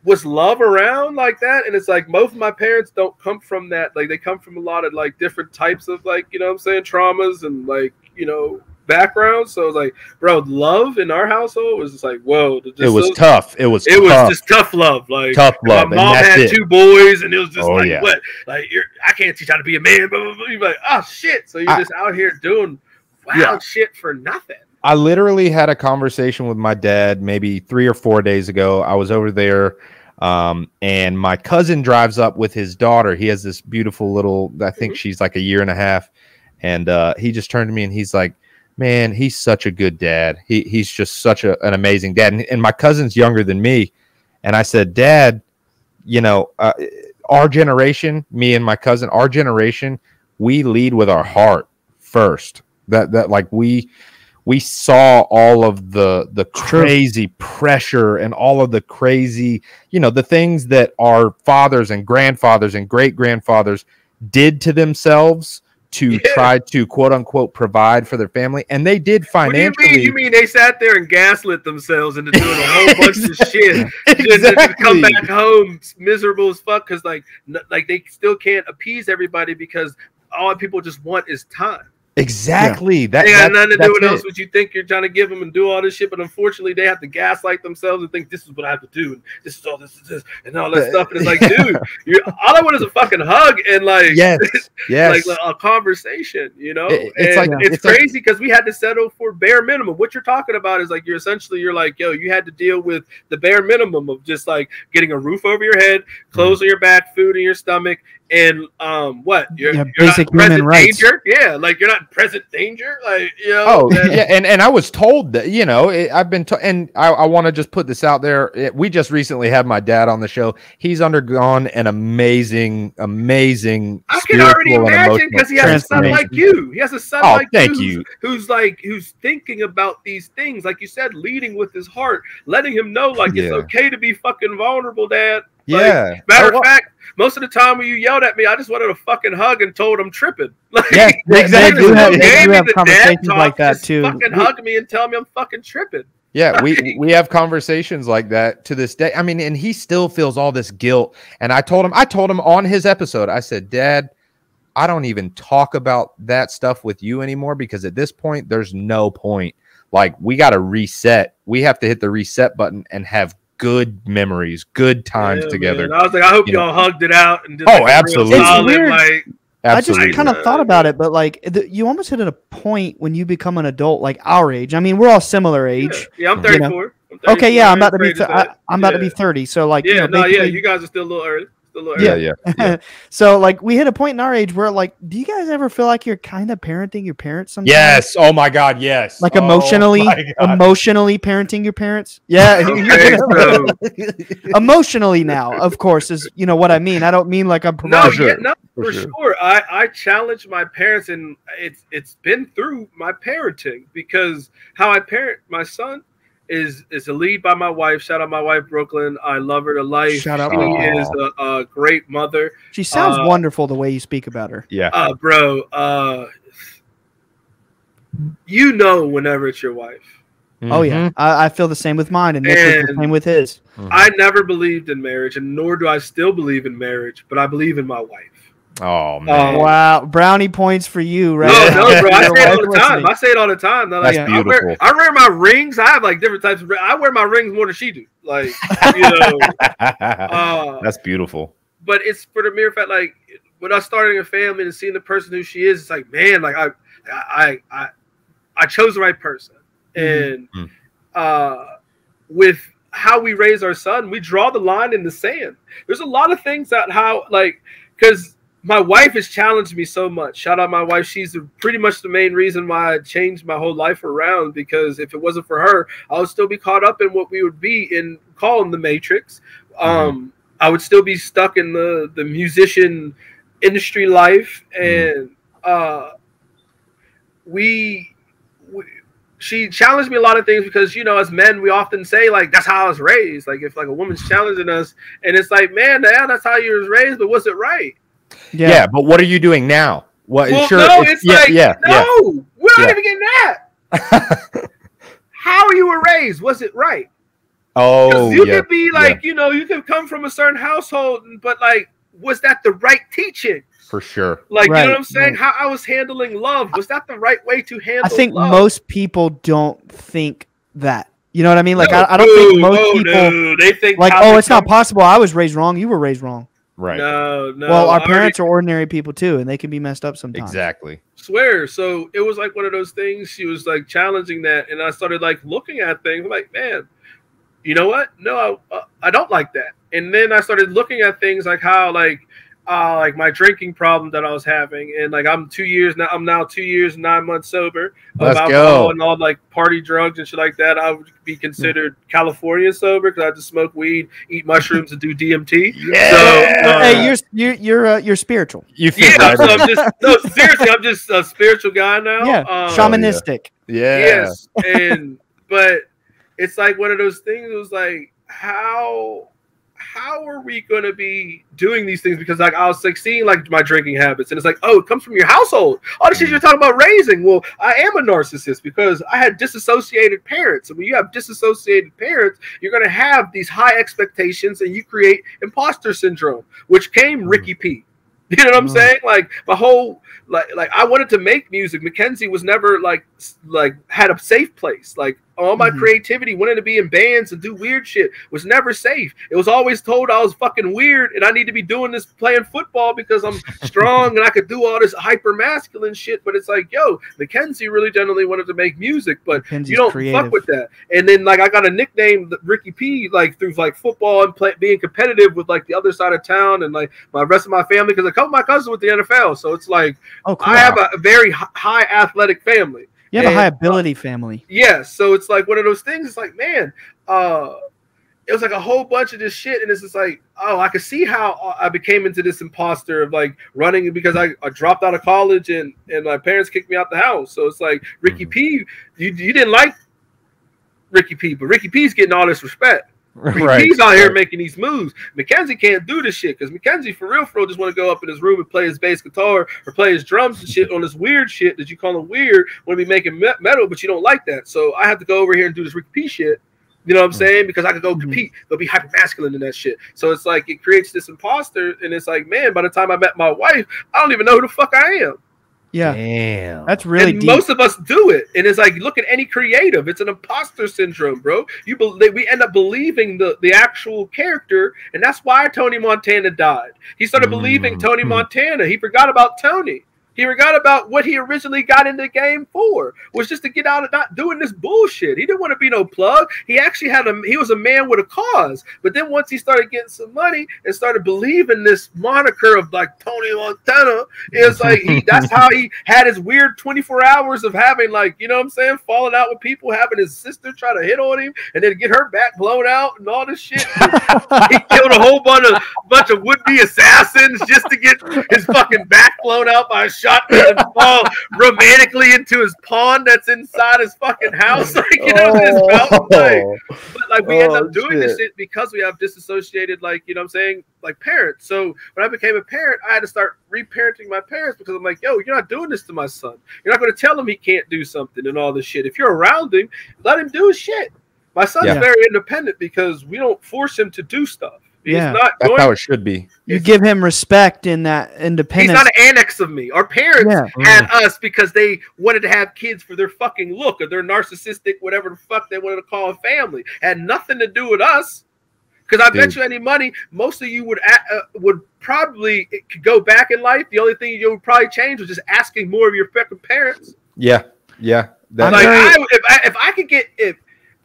was love around like that? And it's like most of my parents don't come from that. Like they come from a lot of like different types of like, you know what I'm saying, traumas and like, you know, backgrounds. So it's like, bro, love in our household was just like, whoa. It was tough. It was just tough love. Like tough love. My mom had 2 boys and it was just yeah. what? Like I can't teach how to be a man, blah, blah, blah. You're like, oh shit. So you're just out here doing wild shit for nothing. I literally had a conversation with my dad maybe 3 or 4 days ago. I was over there, and my cousin drives up with his daughter. He has this beautiful little, I think she's like 1.5 years. And he just turned to me and he's like, man, he's such a good dad. He's just such an amazing dad. And my cousin's younger than me. And I said, Dad, you know, our generation, me and my cousin, our generation, we lead with our heart first. That like we saw all of the crazy pressure and all of the crazy, you know, the things that our fathers and grandfathers and great grandfathers did to themselves to try to quote unquote provide for their family. And they did financially. What do you mean? You mean they sat there and gaslit themselves into doing a whole bunch of shit Exactly. to come back home miserable as fuck because like they still can't appease everybody because all people just want is time. Exactly. They got nothing to do with else what you think you're trying to give them and do all this shit, but unfortunately they have to gaslight themselves and think this is what I have to do and this is all this and all that stuff. And it's like, dude, all I want is a fucking hug and like like a conversation, you know. It's crazy because we had to settle for bare minimum. What you're talking about is like you're like, yo, you had to deal with the bare minimum of just like getting a roof over your head, clothes on your back, food in your stomach. And you're basic not human rights. danger. Yeah, like you're not in present danger. Like, you know. Oh, yeah, and I was told that, you know, I've been and I want to just put this out there. We just recently had my dad on the show. He's undergone an amazing I can already imagine because he has a son like you. He has a son like you who's thinking about these things, like you said, leading with his heart, letting him know like it's okay to be fucking vulnerable, Dad. Yeah. Like, matter of fact, most of the time when you yelled at me, I just wanted a fucking hug and told him tripping. Like, yes, exactly. You have conversations like that too. Fucking hug me and tell me I'm fucking tripping. Yeah, we have conversations like that to this day. I mean, and he still feels all this guilt. And I told him on his episode, I said, Dad, I don't even talk about that stuff with you anymore because at this point, there's no point. Like, we got to reset. We have to hit the reset button and have good memories, good times together. Man. I was like, I hope y'all hugged it out. And did absolutely. It's weird. Like, absolutely. I just kind of thought about it, but like you almost hit at a point when you become an adult, like our age. I mean, we're all similar age. Yeah, I'm 34. You know? Okay, yeah, I'm about to be 30. So like, you guys are still a little early. Yeah. So like we hit a point in our age where like, do you guys ever feel like you're kind of parenting your parents sometimes? Yes. Oh my God. Yes. Like emotionally parenting your parents. Yeah. Emotionally now, of course, is you know what I mean. I don't mean like I'm providing. For sure. I challenge my parents, and it's been through my parenting because how I parent my son is a lead by my wife. Shout out my wife, Brooklyn. I love her to life. Shout out. She is a great mother. She sounds wonderful the way you speak about her. Yeah. Bro. You know whenever it's your wife. Mm-hmm. Oh, yeah. I feel the same with mine, and Nick was the same with his. Mm-hmm. I never believed in marriage, and nor do I still believe in marriage, but I believe in my wife. Oh, man. Wow. Brownie points for you, right? No, bro. I say it all the time. I say it all the time. That's beautiful. I wear my rings. I have like different types of rings. I wear my rings more than she do. Like, you know. That's beautiful. But it's for the mere fact, like, with us starting a family and seeing the person who she is, it's like, man, like, I chose the right person. And with how we raise our son, we draw the line in the sand. There's a lot of things that because my wife has challenged me so much. Shout out my wife. She's pretty much the main reason why I changed my whole life around, because if it wasn't for her, I would still be caught up in what we would be in calling the Matrix. I would still be stuck in the musician industry life. And she challenged me a lot of things because, you know, as men, we often say, like, that's how I was raised. Like, if, like, a woman's challenging us, and it's like, man, that's how you was raised, but was it right? Yeah, but what are you doing now? We're not even getting that. How you were raised, was it right? Oh, you could be like, you know, you could come from a certain household, but like, was that the right teaching? For sure. Like, you know what I'm saying? How I was handling love, was that the right way to handle love? I think most people don't think that. You know what I mean? Like, I don't think most people they think like, oh, it's not possible. I was raised wrong. You were raised wrong. Right. No. Well, our parents are ordinary people too, and they can be messed up sometimes. Exactly. Swear. So it was like one of those things. She was like challenging that, and I started like looking at things. I'm like, man, you know what? No, I don't like that. And then I started looking at things like how like my drinking problem that I was having, and like I'm 2 years now. I'm now 2 years and 9 months sober. Let's alcohol go. and all like party drugs and shit like that. I would be considered California sober because I just smoke weed, eat mushrooms, and do DMT. Yeah. So, hey, you're spiritual. You feel yeah. right. So I'm just seriously, I'm just a spiritual guy now. Yeah. Shamanistic. Yeah. Yes, but it's like one of those things. It was like how are we going to be doing these things? Because like I was like seeing like my drinking habits, and it's like, oh, it comes from your household. All the shit you're talking about raising. Well, I am a narcissist because I had disassociated parents. And when you have disassociated parents, you're going to have these high expectations, and you create imposter syndrome, which came Ricky P. You know what I'm saying? Like my whole like I wanted to make music. Mackenzie was never like had a safe place. Like all my creativity wanted to be in bands and do weird shit was never safe. It was always told I was fucking weird and I need to be doing this playing football because I'm strong and I could do all this hyper masculine shit. But it's like, yo, Mackenzie really genuinely wanted to make music, but you don't fuck with that. And then like I got a nickname, Ricky P, like through like football and being competitive with like the other side of town and like my rest of my family, because a couple of my cousins with the NFL. So it's like, cool. I have a very high athletic family. You have a high ability family. Yeah, so it's like one of those things. It's like, man, it was like a whole bunch of this shit, and it's just like, oh, I could see how I became into this imposter of like running because I dropped out of college and my parents kicked me out the house. So it's like Ricky P, you didn't like Ricky P, but Ricky P's getting all this respect. He's out here making these moves. Mackenzie can't do this shit because Mackenzie, for real, just want to go up in his room and play his bass guitar or play his drums and shit on this weird shit that you call him weird. Want to be making metal, but you don't like that. So I have to go over here and do this Ricky P shit. You know what I'm saying? Because I could go compete, go be hyper masculine in that shit. So it's like it creates this imposter, and it's like, man, by the time I met my wife, I don't even know who the fuck I am. Yeah, damn, that's really deep. Most of us do it, and it's like, look at any creative. It's an imposter syndrome, bro. We end up believing the actual character, and that's why Tony Montana died. He started believing Tony Montana. He forgot about Tony. He forgot about what he originally got into the game for, was just to get out of not doing this bullshit. He didn't want to be no plug. He actually he was a man with a cause. But then once he started getting some money and started believing this moniker of like Tony Montana, it's like that's how he had his weird 24 hours of having like, you know what I'm saying, falling out with people, having his sister try to hit on him and then get her back blown out and all this shit. He killed a whole bunch of would-be assassins just to get his fucking back blown out by a shotgun and fall romantically into his pond that's inside his fucking house. Like, you know, his mountain. But like we end up doing this shit because we have disassociated, like, you know what I'm saying, like parents. So when I became a parent, I had to start reparenting my parents because I'm like, yo, you're not doing this to my son. You're not going to tell him he can't do something and all this shit. If you're around him, let him do his shit. My son's very independent because we don't force him to do stuff. That's how it should be. You give him respect in that independence. He's not an annex of me. Our parents had us because they wanted to have kids for their fucking look or their narcissistic, whatever the fuck they wanted to call a family. Had nothing to do with us. Because I bet you any money, most of you would probably could go back in life. The only thing you would probably change was just asking more of your fucking parents. Yeah.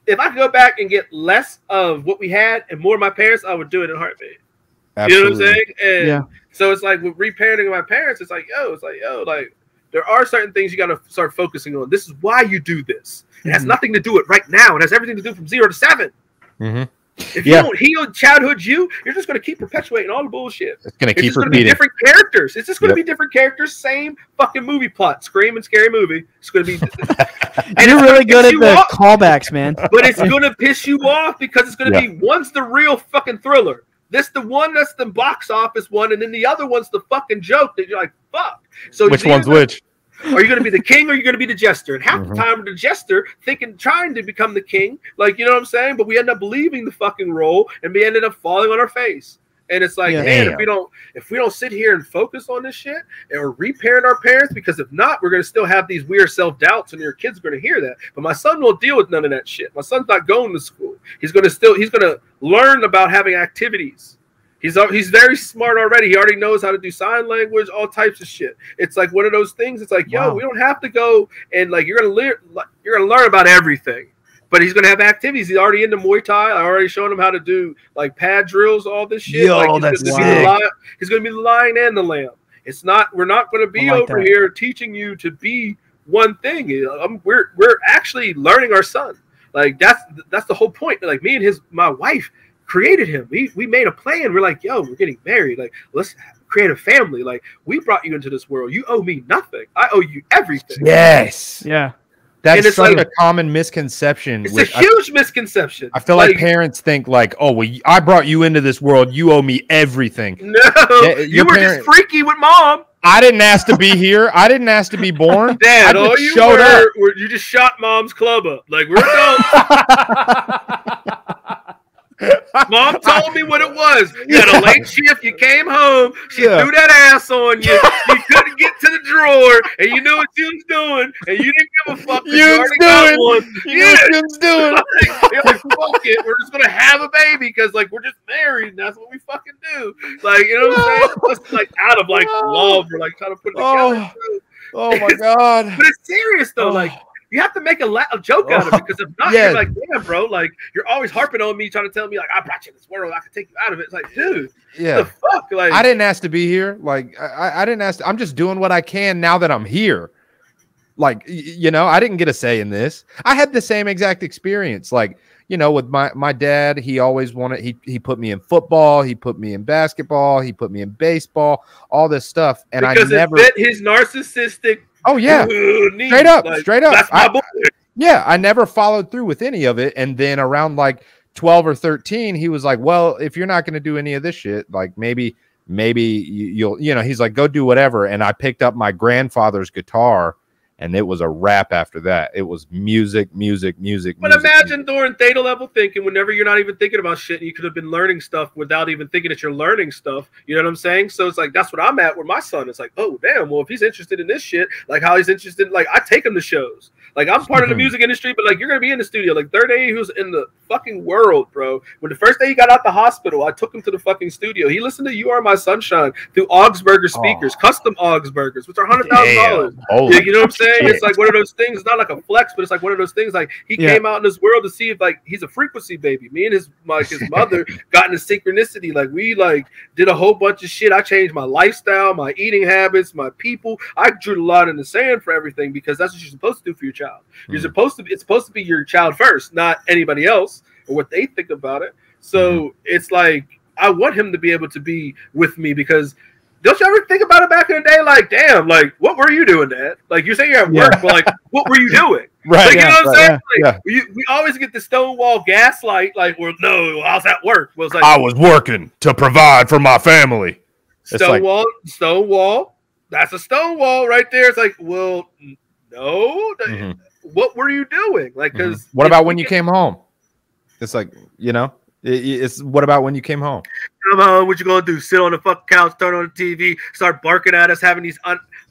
If I could go back and get less of what we had and more of my parents, I would do it in a heartbeat. Absolutely. You know what I'm saying? And so it's like with reparenting my parents, it's like, like there are certain things you got to start focusing on. This is why you do this. It has nothing to do with right now. It has everything to do from 0 to 7. If you don't heal childhood you're just going to keep perpetuating all the bullshit. It's going to keep repeating. Be different characters. It's just going to be different characters, same fucking movie plot. Scream and Scary Movie. It's going to be... And you're really good at the callbacks, man. But it's going to piss you off because it's going to be, one's the real fucking thriller. This the one that's the box office one, and then the other one's the fucking joke that you're like, fuck. So which one's which? Are you going to be the king or are you going to be the jester? And half the time, we're the jester trying to become the king. Like, you know what I'm saying? But we end up believing the fucking role and we ended up falling on our face. And it's like, man, if we don't sit here and focus on this shit or reparent our parents, because if not, we're going to still have these weird self-doubts and your kids are going to hear that. But my son won't deal with none of that shit. My son's not going to school. He's going to learn about having activities. He's very smart already. He already knows how to do sign language, all types of shit. It's like one of those things. It's like, we don't have to go and like, you're going to learn about everything. But he's going to have activities. He's already into Muay Thai. I already showed him how to do like pad drills, all this shit. Yo, like, that's he's going to be the lion and the lamb. We're not going to be over here teaching you to be one thing. We're actually learning our son. Like that's the whole point. Like me and my wife created him. We made a plan. We're like, we're getting married. Like, let's create a family. Like, we brought you into this world. You owe me nothing. I owe you everything. Yes. Yeah. That's such a common misconception. It's a huge misconception. I feel like parents think like, oh, well, I brought you into this world. You owe me everything. No, you were just freaky with mom. I didn't ask to be here. I didn't ask to be born. Dad, all you you just shot mom's club up. Like, we're adults. Mom told me what it was. You had a late shift. You came home. She threw that ass on you. You couldn't get to the drawer, and you knew what she was doing, and you didn't give a fuck. You already got one. You knew what she was doing. Like, fuck it. We're just gonna have a baby because like we're just married, and that's what we fucking do. Like, you know what I'm saying? It's like out of like love or like trying to put it together. Oh my god! But it's serious though. Like, you have to make a joke out of it, because if not, you're like, damn, bro, like, you're always harping on me, trying to tell me, like, I brought you in this world, I can take you out of it. It's like, dude, what the fuck? Like, I didn't ask to be here. Like, I didn't ask. I'm just doing what I can now that I'm here. Like, you know, I didn't get a say in this. I had the same exact experience. Like, you know, with my dad, he always wanted, he put me in football, he put me in basketball, he put me in baseball, all this stuff. And because it fit his narcissistic. Oh yeah, straight up. That's my boy. I never followed through with any of it. And then around like 12 or 13, he was like, well, if you're not going to do any of this shit, like maybe you'll, you know, he's like, go do whatever. And I picked up my grandfather's guitar, and it was a rap after that. It was music. But imagine during theta level thinking, whenever you're not even thinking about shit, and you could have been learning stuff without even thinking that you're learning stuff. You know what I'm saying? So it's like, that's what I'm at with my son. It's like, oh, damn, well, if he's interested in this shit, like how he's interested, like I take him to shows. Like, I'm part of the music industry, but like, you're going to be in the studio. Like, third day he was in the fucking world, bro. When the first day he got out the hospital, I took him to the fucking studio. He listened to You Are My Sunshine through Augsburger speakers, custom Augsburgers, which are $100,000. You know what I'm saying? It's like one of those things. It's not like a flex, but it's like one of those things. Like, he came out in this world to see if like he's a frequency baby. Me and his mother got into synchronicity. Like, we like did a whole bunch of shit. I changed my lifestyle, my eating habits, my people. I drew the line in the sand for everything, because that's what you're supposed to do for your child. You're supposed to. It's supposed to be your child first, not anybody else or what they think about it. So it's like, I want him to be able to be with me, because don't you ever think about it back in the day? Like, damn, like, what were you doing, Dad? Like, you're saying you're at work, but like, what were you doing? Right. Like, you know what I'm saying? Like, we always get the Stonewall gaslight. Like, well, no, I was at work. Well, it's like, I was working to provide for my family. Stonewall. That's a Stonewall right there. It's like, well, no. What were you doing? Like, because what about when you came home? It's like, you know, it's what about when you came home? Come home, what you gonna do? Sit on the fucking couch, turn on the TV, start barking at us, having these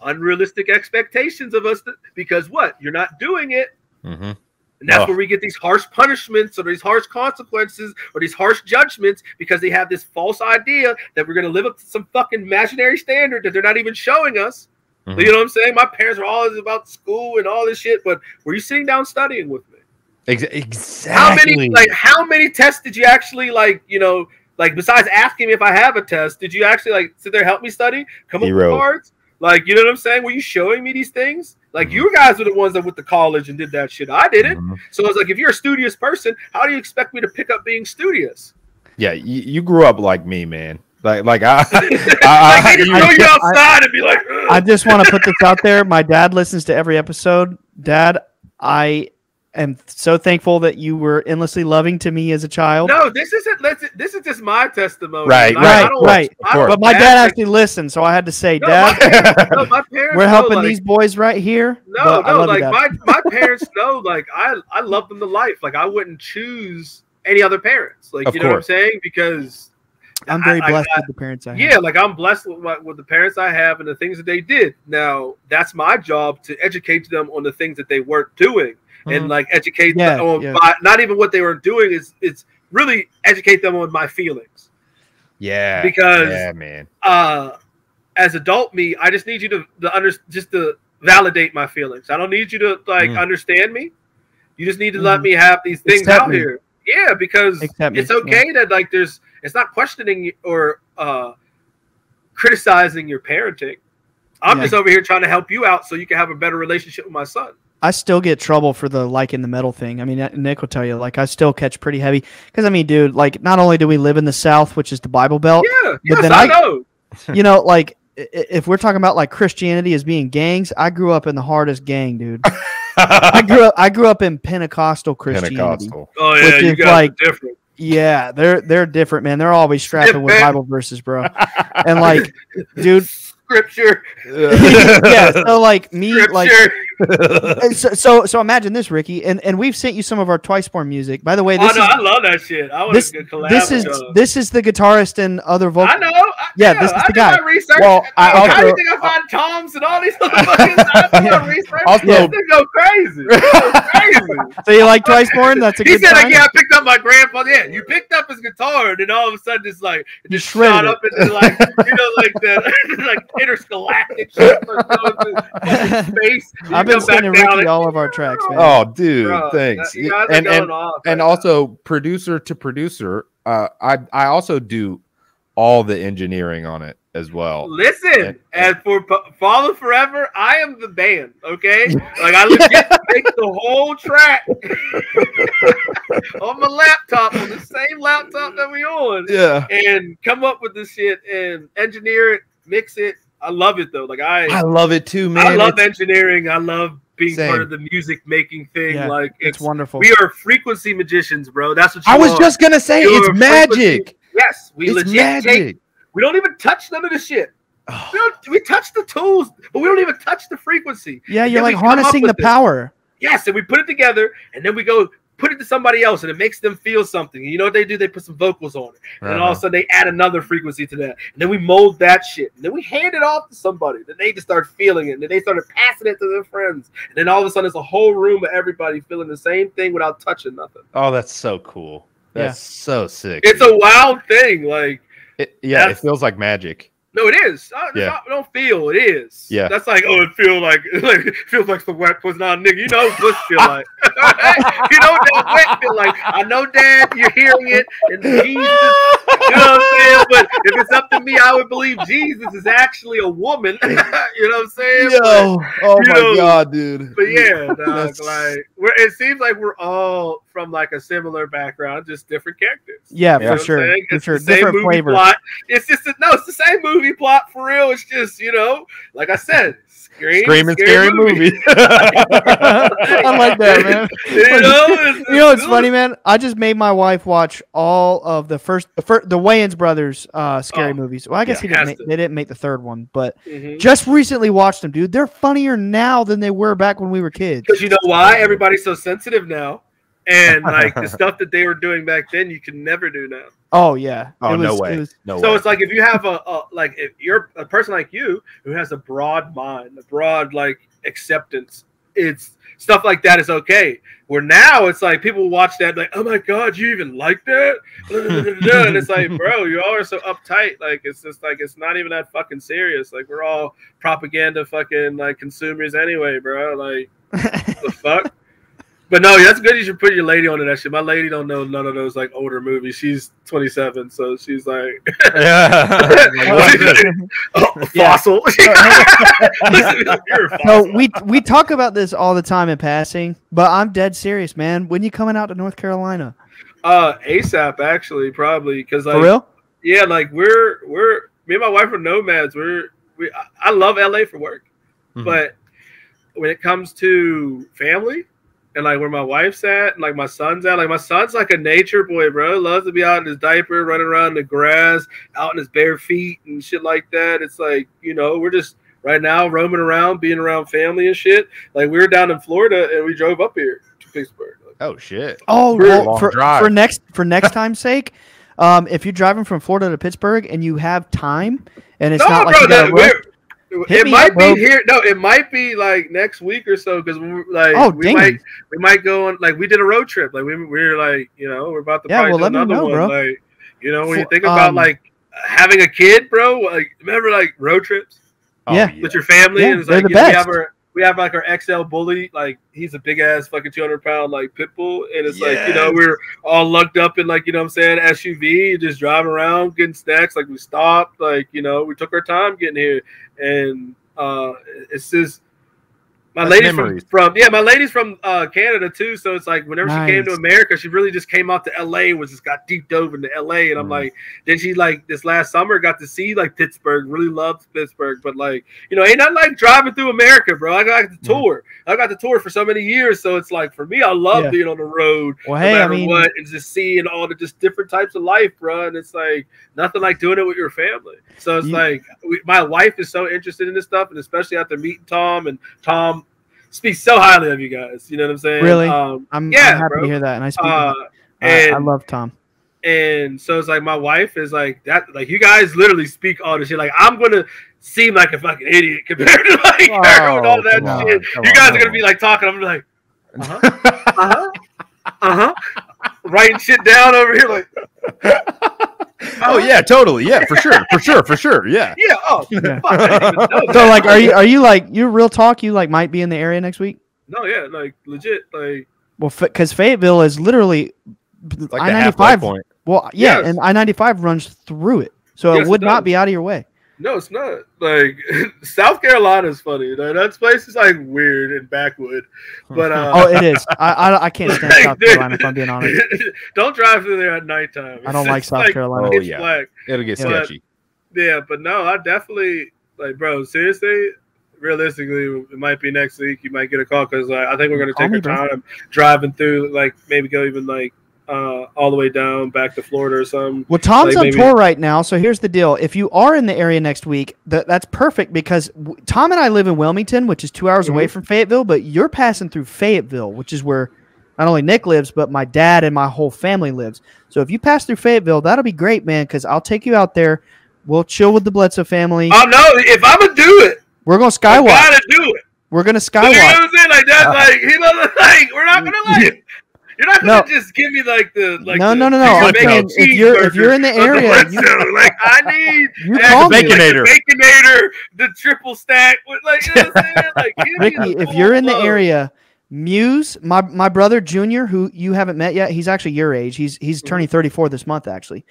unrealistic expectations of us, because what? You're not doing it. And that's where we get these harsh punishments or these harsh consequences or these harsh judgments, because they have this false idea that we're going to live up to some fucking imaginary standard that they're not even showing us. You know what I'm saying? My parents were always about school and all this shit, but were you sitting down studying with me? Exactly. How many tests did you actually, like, you know, like, besides asking me if I have a test, did you actually like sit there, help me study, come up with cards? Like, you know what I'm saying? Were you showing me these things? Like, you guys were the ones that went to college and did that shit. I didn't. So it's like, if you're a studious person, how do you expect me to pick up being studious? Yeah, you grew up like me, man. Like I just throw you outside and be like, ugh. I just want to put this out there. My dad listens to every episode. Dad, I am so thankful that you were endlessly loving to me as a child. No, this isn't. This is just my testimony. Right, Like, right, I don't- right. I don't But my bad dad things- actually listened, so I had to say, No, Dad, my parents we're know, helping like, these boys right here. No, but I no, love you, like Dad. my parents know, like I love them to life. Like I wouldn't choose any other parents. Like Of you know what I'm course. saying? Because I'm very I- blessed with the parents I have. yeah, like I'm blessed with the parents I have and the things that they did. Now that's my job to educate them on the things that they weren't doing, and like educate them on by, not even what they were doing. It's really educate them on my feelings. Yeah. Because yeah, man. As adult me, I just need you to validate my feelings. I don't need you to understand me. You just need to let me have these things Accept out me. here. Yeah, because it's okay that like it's not questioning or criticizing your parenting. I'm just over here trying to help you out so you can have a better relationship with my son. I still get trouble for the liking the metal thing. I mean, Nick will tell you, like, I still catch pretty heavy. Because, I mean, dude, like, not only do we live in the South, which is the Bible Belt. Yeah, but then I know. You know, like, if we're talking about, like, Christianity as being gangs, I grew up in the hardest gang, dude. I grew up in Pentecostal Christianity. Oh, yeah, which you is guys like, are different. Yeah, they're different, man. They're always strapping with Bible verses, bro. And, like, dude. Scripture. Yeah, so like me, Scripture. like so imagine this, Ricky, and we've sent you some of our Twice Born music. By the way, this I love that shit. I want to collab. This is the guitarist and other vocals. I know. This is the guy. Research. Well, how do you think I find Toms and all these motherfuckers? I do my research. Also, they go crazy. So you like Twice Born? That's a good. He said, sign? I picked up my grandfather. Yeah, you picked up his guitar, and then all of a sudden it's like it just shot up into like like the like intergalactic shit for space. I've been sending Ricky all of our tracks, man. Oh, dude, thanks. You guys are going off, and also producer to producer, I also do all the engineering on it as well. Listen, and for Follow Forever, I am the band, okay? Like, I legit make the whole track on my laptop, on the same laptop that we on. Yeah. And come up with this shit and engineer it, mix it. I love it, though. Like, I love it, too, man. I love engineering. I love being part of the music making thing. Yeah, like, it's wonderful. We are frequency magicians, bro. That's what you I was are. just going to say, You're it's magic. Yes, we It's legit magic. we don't even touch none of the shit. We touch the tools, but we don't even touch the frequency. Yeah, And you're then like we come harnessing up the with power. Yes, and we put it together, and then we go put it to somebody else, and it makes them feel something. And you know what they do? They put some vocals on it, and then all of a sudden they add another frequency to that, and then we mold that shit, and then we hand it off to somebody. Then they just start feeling it, and then they started passing it to their friends, and then all of a sudden it's a whole room of everybody feeling the same thing without touching nothing. Oh, that's so cool. That's so sick. It's a wild thing, like. It feels like magic. No, it is. Don't feel it is. Yeah, that's like it feels like the wet was not nigga. You know what puss feel like. You know what that wet feel like. I know, Dad, you're hearing it, and Jesus, you know what I'm saying. But if it's up to me, I would believe Jesus is actually a woman. You know what I'm saying? Yo, God, dude. But yeah, dog, like it seems like we're all from like a similar background, just different characters. Yeah, for sure. For sure. Different flavor. Plot. It's just it's the same movie plot for real. It's just, like I said, screaming scary movie. I like that, man. You know what's funny, man? I just made my wife watch all of the Wayans brothers scary movies. Well, I guess they didn't make the third one, but just recently watched them, dude. They're funnier now than they were back when we were kids. Because you know why? Everybody's so sensitive now. And like the stuff that they were doing back then, you can never do now. Oh yeah. No way. So it's like if you have if you're a person like you who has a broad mind, a broad like acceptance, it's stuff like that is okay. Where now it's like people watch that like, oh my God, you even like that? And it's like, bro, you all are so uptight. Like it's just like it's not even that fucking serious. Like we're all propaganda fucking like consumers anyway, bro. Like the fuck. But no, that's good. You should put your lady on to that shit. My lady don't know none of those like older movies. She's 27, so she's like, fossil. So we talk about this all the time in passing, but I'm dead serious, man. When you coming out to North Carolina? ASAP, actually, probably because like, for real. Yeah, like we're me and my wife are nomads. I love LA for work, but when it comes to family and like where my wife's at, and like my son's at. Like my son's like a nature boy, bro. Loves to be out in his diaper, running around in the grass, out in his bare feet and shit like that. It's like, you know, we're just right now roaming around, being around family and shit. Like we were down in Florida and we drove up here to Pittsburgh. Oh shit! Oh, well, for next time's sake, if you're driving from Florida to Pittsburgh and you have time, and it's not like you gotta rush, it might be here. No, it might be like next week or so because we might go on. Like we did a road trip. Like we're like, you know, we're about to probably do another one. Bro. Like, you know, when you think about like having a kid, bro. Like remember like road trips? With your family. And it's like the best. We have like our XL bully, like he's a big ass fucking 200-pound like pit bull, and it's like, you know, we're all lugged up in like, you know what I'm saying, SUV, just driving around getting snacks. Like we stopped, like, you know, we took our time getting here, and it's just my lady's from Canada too, so it's like whenever she came to America, she really just came out to LA, was just got deep dove into LA, and I'm like, then she like this last summer got to see like Pittsburgh, really loved Pittsburgh, but like, you know, ain't nothing like driving through America, bro. I got the tour. I got the tour for so many years, so it's like for me, I love being on the road, no matter what, and just seeing all the just different types of life, bro. And it's like nothing like doing it with your family. So it's like my wife is so interested in this stuff, and especially after meeting Tom, and Tom speaks so highly of you guys. You know what I'm saying? Really? I'm happy to hear that. And I love Tom. And so it's like my wife is like that. Like you guys literally speak all this shit. Like I'm gonna seem like a fucking idiot compared to like her and all that shit. You guys are gonna be like talking. I'm like, writing shit down over here like. Oh yeah, totally. Yeah, for sure. Yeah. Yeah. Oh, fuck, I didn't even know that. So like, are you like, you real talk? You like might be in the area next week? No, yeah, like legit, like. Well, because Fayetteville is literally like I-95 point. Well, yeah, and I-95 runs through it, so it would not be out of your way. No, it's not. Like South Carolina is funny. That place is like weird and backwood. But oh, it is. I can't stand South Carolina if I'm being honest. Don't drive through there at nighttime. I don't like South Carolina. Oh yeah, black. It'll get sketchy. Yeah, but no, I definitely like, bro. Seriously, realistically, it might be next week. You might get a call because I think we're gonna take our time driving through. Like maybe go even like. All the way down back to Florida or something. Well, Tom's on tour right now, so here's the deal. If you are in the area next week, that's perfect because Tom and I live in Wilmington, which is 2 hours away from Fayetteville, but you're passing through Fayetteville, which is where not only Nick lives, but my dad and my whole family lives. So if you pass through Fayetteville, that'll be great, man, because I'll take you out there. We'll chill with the Bledsoe family. Oh, no, if I'm going to do it. We're going to skywalk. I got to do it. We're going to skywalk. You know what I'm saying? Like, that's like, he doesn't like, we're not going to like You're not gonna just give me like the like. No. I'm saying if you're in the area, like I need the Baconator, the triple stack. Like, you know what I'm saying? Like, Ricky, if you're in the area, Muse, my brother Junior, who you haven't met yet, he's actually your age. He's turning 34 this month, actually.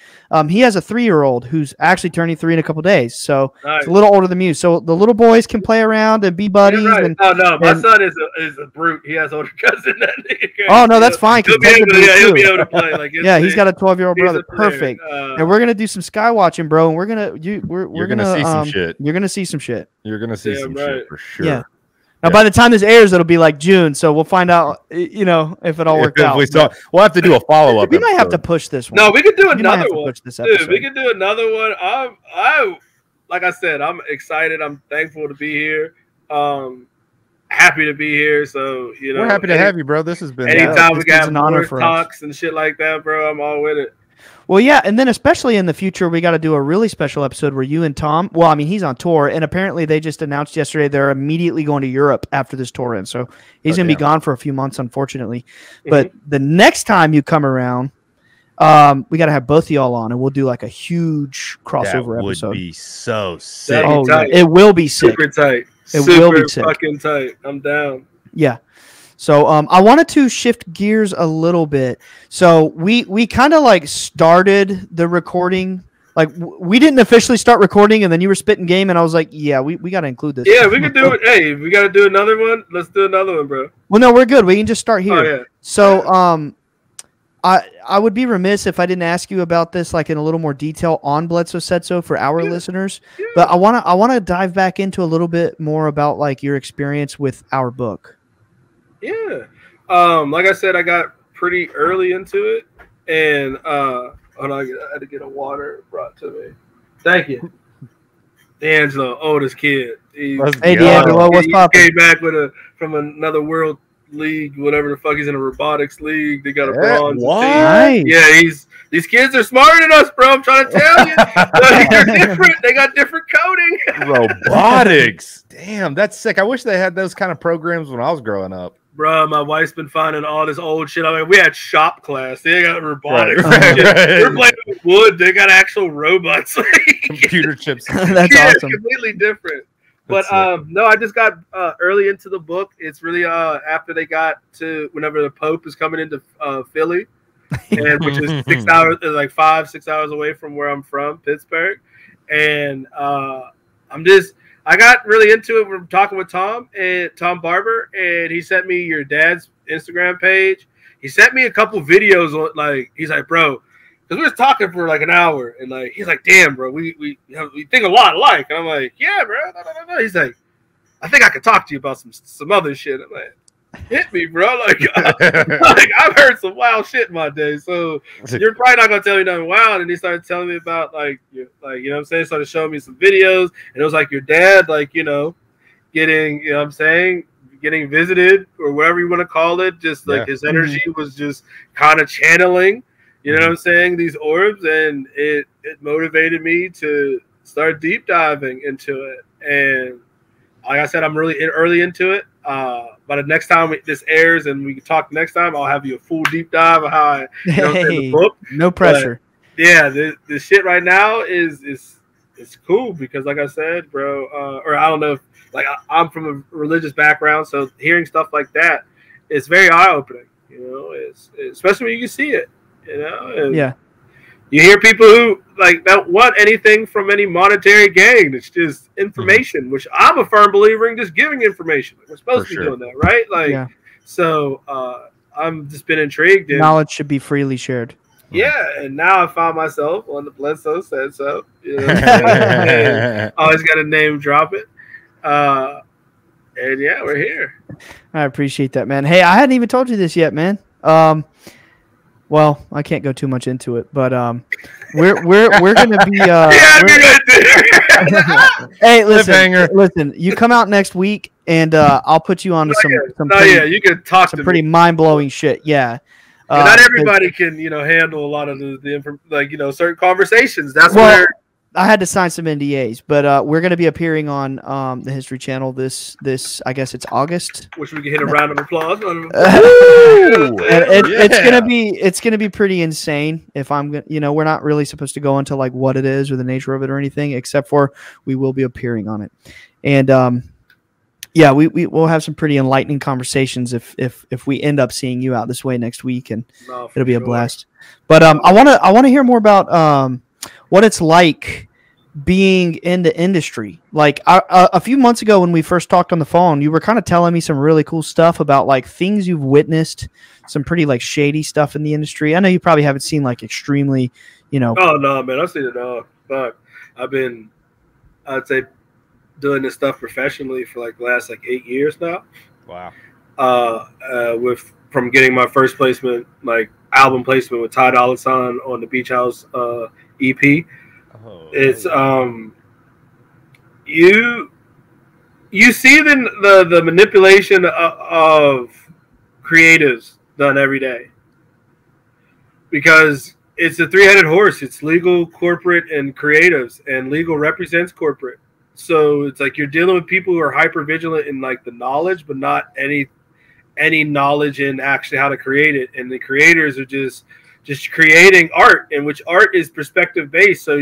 He has a 3-year-old who's actually turning 3 in a couple days, so it's a little older than Muse. So the little boys can play around and be buddies. Right. Oh no, my son is a brute. He has older cousin. Oh no, that's fine. He'll be able to play. Like, he's got a 12-year-old brother. Perfect. And we're gonna do some sky watching, bro. And we're gonna see some shit. You're gonna see some shit. You're gonna see some shit for sure. Yeah. Now, by the time this airs, it'll be like June, so we'll find out, you know, if it all worked out. We'll have to do a follow-up. We might have to push this one. No, we could do another one. Dude, we could do another one. I like I said, I'm excited. I'm thankful to be here. Happy to be here. So, you know, we're happy to have you, bro. This has been anytime we got more talks and shit like that, bro. I'm all with it. Well, yeah, and then especially in the future, we got to do a really special episode where you and Tom, well, I mean, he's on tour, and apparently they just announced yesterday they're immediately going to Europe after this tour ends. So he's going to be gone for a few months, unfortunately. But the next time you come around, we got to have both of y'all on, and we'll do like a huge crossover episode. That would be so sick. It will be sick. Super tight. It will be sick. Fucking tight. I'm down. Yeah. So I wanted to shift gears a little bit. So we kind of like started the recording. Like we didn't officially start recording, and then you were spitting game, and I was like, yeah, we got to include this. Yeah, we can do it. Hey, we got to do another one. Let's do another one, bro. Well, no, we're good. We can just start here. Oh, yeah. So I would be remiss if I didn't ask you about this like in a little more detail on Bledsoe Said So for our listeners. Yeah. But I want to dive back into a little bit more about like your experience with our book. Yeah. Like I said, I got pretty early into it, and hold on, I had to get a water brought to me. Thank you, D'Angelo, oldest kid. Hey D'Angelo, what's poppin'? Came back from another world league, whatever the fuck. He's in a robotics league. They got a bronze team. Nice. Yeah, these kids are smarter than us, bro. I'm trying to tell you. Like, they're different. They got different coding. Robotics. Damn, that's sick. I wish they had those kind of programs when I was growing up. Bro, my wife's been finding all this old shit. I mean, we had shop class. They got robotics. Right. We're playing with wood. They got actual robots. Computer chips. That's awesome. Completely different. But That's no, I just got early into the book. It's really after they got to whenever the Pope is coming into Philly, and which is 6 hours, like 5-6 hours away from where I'm from, Pittsburgh. And I got really into it from talking with Tom Barber, and he sent me your dad's Instagram page. He sent me a couple videos on, like, he's like, bro, because we was talking for like an hour, and like he's like, damn, bro, we think a lot alike. And I'm like, yeah, bro. No. He's like, I think I could talk to you about some other shit. I'm like, hit me, bro. Like, I've heard some wild shit in my day, so you're probably not gonna tell me nothing wild. And he started telling me about like you know what I'm saying, started showing me some videos, and it was like your dad, like, getting, you know what I'm saying, getting visited or whatever you want to call it, just like his energy was just kind of channeling, you know what I'm saying, these orbs, and it motivated me to start deep diving into it. And like I said, I'm really early into it. By the next time this airs and we can talk next time, I'll have you a full deep dive of how I the book. No pressure. But yeah, the shit right now is cool because, like I said, bro, or I don't know if, like, I'm from a religious background, so hearing stuff like that, it's very eye opening. It's especially when you can see it. And you hear people who like don't want anything from any monetary gain. It's just information, which I'm a firm believer in just giving information. We're supposed to be doing that, right? Like, so I'm just been intrigued. Knowledge should be freely shared. Yeah, and now I found myself on the Bledsoe said so. Always got to name drop it. And yeah, we're here. I appreciate that, man. Hey, I hadn't even told you this yet, man. Well, I can't go too much into it, but we're gonna be. Hey, listen. You come out next week, and I'll put you on to some. You can talk some pretty mind blowing shit. Yeah. Not everybody can, handle a lot of the certain conversations. That's where I had to sign some NDAs, but we're going to be appearing on the History Channel this I guess it's August. Which we can hit a round of applause. It's gonna be pretty insane. If I'm we're not really supposed to go into like what it is or the nature of it or anything, except for we will be appearing on it, and we'll have some pretty enlightening conversations if we end up seeing you out this way next week, and it'll be a blast. But I want to hear more about what it's like being in the industry. Like a few months ago when we first talked on the phone, you were kind of telling me some really cool stuff about like things you've witnessed, some pretty like shady stuff in the industry. I know you probably haven't seen like extremely, Oh no, man, I've seen it all. But I'd say doing this stuff professionally for like the last 8 years now. Wow. From getting my first placement, like album placement with Ty Dolla $ign on the Beach House EP. It's you see the manipulation of creatives done every day, because it's a three-headed horse. It's legal, corporate, and creatives, and legal represents corporate. So it's like you're dealing with people who are hyper vigilant in like the knowledge, but not any knowledge in actually how to create it. And the creators are just creating art, in which art is perspective based. So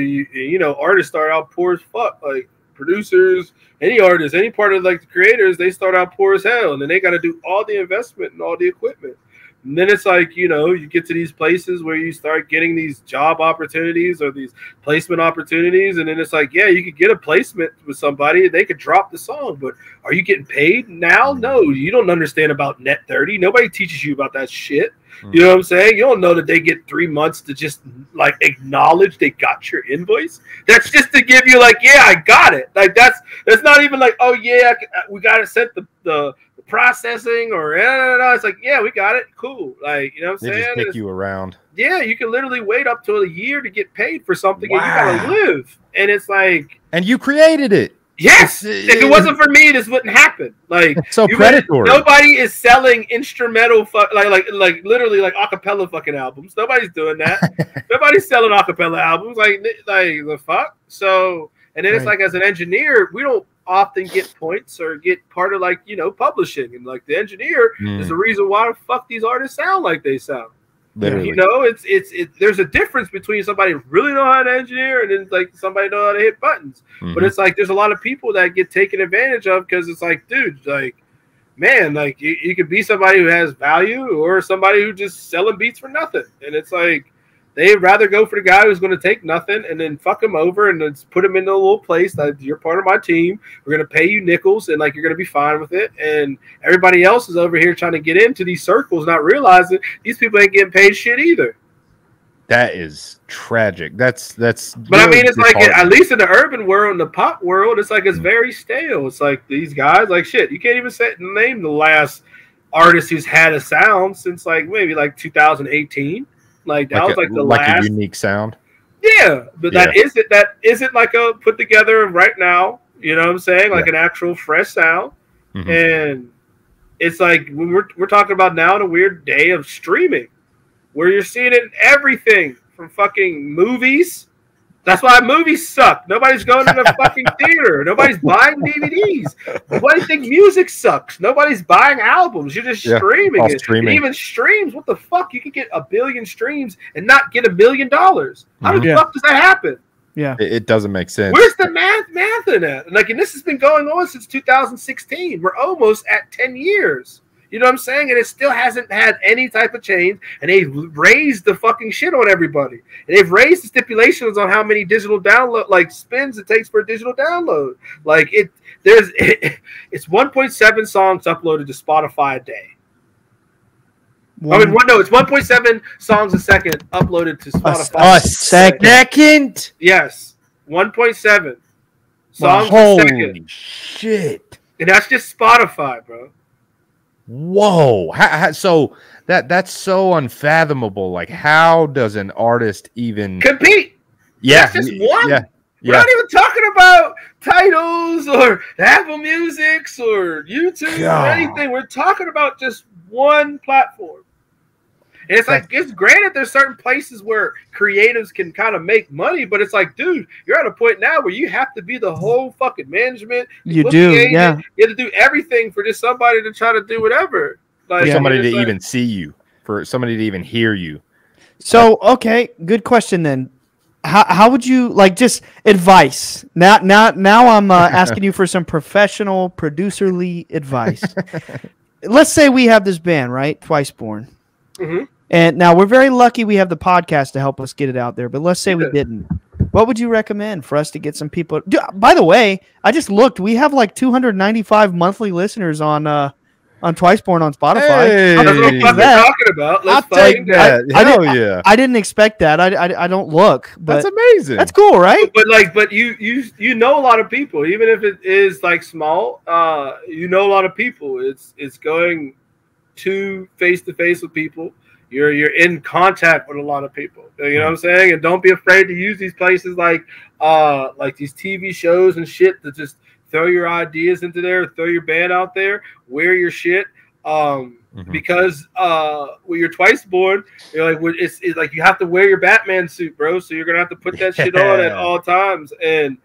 artists start out poor as fuck. Like producers, any artist, any part of like the creators, they start out poor as hell, and then they got to do all the investment and all the equipment. And then it's like, you get to these places where you start getting these job opportunities or these placement opportunities. And then it's like, yeah, you could get a placement with somebody. They could drop the song, but are you getting paid now? No, you don't understand about net 30. Nobody teaches you about that shit. You know what I'm saying? You don't know that they get 3 months to just like acknowledge they got your invoice. That's just to give you like, yeah, I got it. Like that's not even like, oh yeah, we got to send the processing or it's like, yeah, we got it, cool. Like, you know what I'm They saying? just pick you around. Yeah, you can literally wait up to a year to get paid for something, and you Wow. gotta live. And it's like, and you created it. yes, if it wasn't for me, this wouldn't happen. Like, so predatory. Nobody is selling instrumental, like literally like acapella fucking albums. Nobody's doing that. Nobody's selling acapella albums. Like the fuck. So, and then it's like, as an engineer, we don't often get points or get part of, like, you know, publishing, and like the engineer is the reason why the fuck these artists sound like they sound. Literally. You know, it's there's a difference between somebody who really know how to engineer and then like somebody know how to hit buttons. But it's like there's a lot of people that get taken advantage of, because it's like, dude, like, man, like you could be somebody who has value or somebody who just selling beats for nothing, and it's like they'd rather go for the guy who's going to take nothing and then fuck him over and then put him in a little place that you're part of my team. We're going to pay you nickels and like you're going to be fine with it. And everybody else is over here trying to get into these circles, not realizing these people ain't getting paid shit either. That is tragic. That's. But really, I mean, it's like, at least in the urban world, in the pop world, it's like it's very stale. It's like these guys, like, shit, you can't even name the last artist who's had a sound since like maybe like 2018. Like that was like the last a unique sound. Yeah, but that isn't like a put together right now. You know what I'm saying? Like an actual fresh sound. And it's like when we're talking about now in a weird day of streaming, where you're seeing it in everything from fucking movies. That's why movies suck. Nobody's going to the fucking theater. Nobody's buying DVDs. Nobody thinks music sucks. Nobody's buying albums. You're just streaming it. Streaming. And even streams, what the fuck? You can get 1 billion streams and not get $1 million. How the fuck does that happen? Yeah, it doesn't make sense. Where's the math in that? And like, and this has been going on since 2016. We're almost at 10 years. You know what I'm saying? And it still hasn't had any type of change. And they've raised the fucking shit on everybody. And they've raised the stipulations on how many digital download, like spins it takes for a digital download. Like it's 1.7 songs uploaded to Spotify a day. It's 1.7 songs a second uploaded to Spotify. A second? Yes. 1.7 songs a Holy second. Shit. And that's just Spotify, bro. Whoa. So that's so unfathomable. Like, how does an artist even compete? Yeah. That's just one. Yeah. We're not even talking about titles or Apple Musics or YouTube or anything. We're talking about just one platform. And it's like, it's granted there's certain places where creatives can kind of make money, but it's like, dude, you're at a point now where you have to be the whole fucking management. You do, yeah. You have to do everything for just somebody to try to do whatever. Like, for somebody to even see you, for somebody to even hear you. So, okay, good question then. How would you, like, just advice? Now I'm asking you for some professional producerly advice. Let's say we have this band, right? Twice Born. Mm-hmm. And now we're very lucky we have the podcast to help us get it out there. But let's say we didn't. What would you recommend for us to get some people? By the way, I just looked. We have like 295 monthly listeners on Twice Born on Spotify. Hey. That's what I'm talking about. I'll take that. Hell I didn't expect that. I don't look. But that's amazing. That's cool, right? But you know a lot of people, even if it is like small. You know a lot of people. It's going to face with people. You're in contact with a lot of people. You know what I'm saying? And don't be afraid to use these places like these TV shows and shit to just throw your ideas into there, throw your band out there, wear your shit. Because when you're Twice Born, you're like, it's like you have to wear your Batman suit, bro. So you're gonna have to put that shit on at all times. And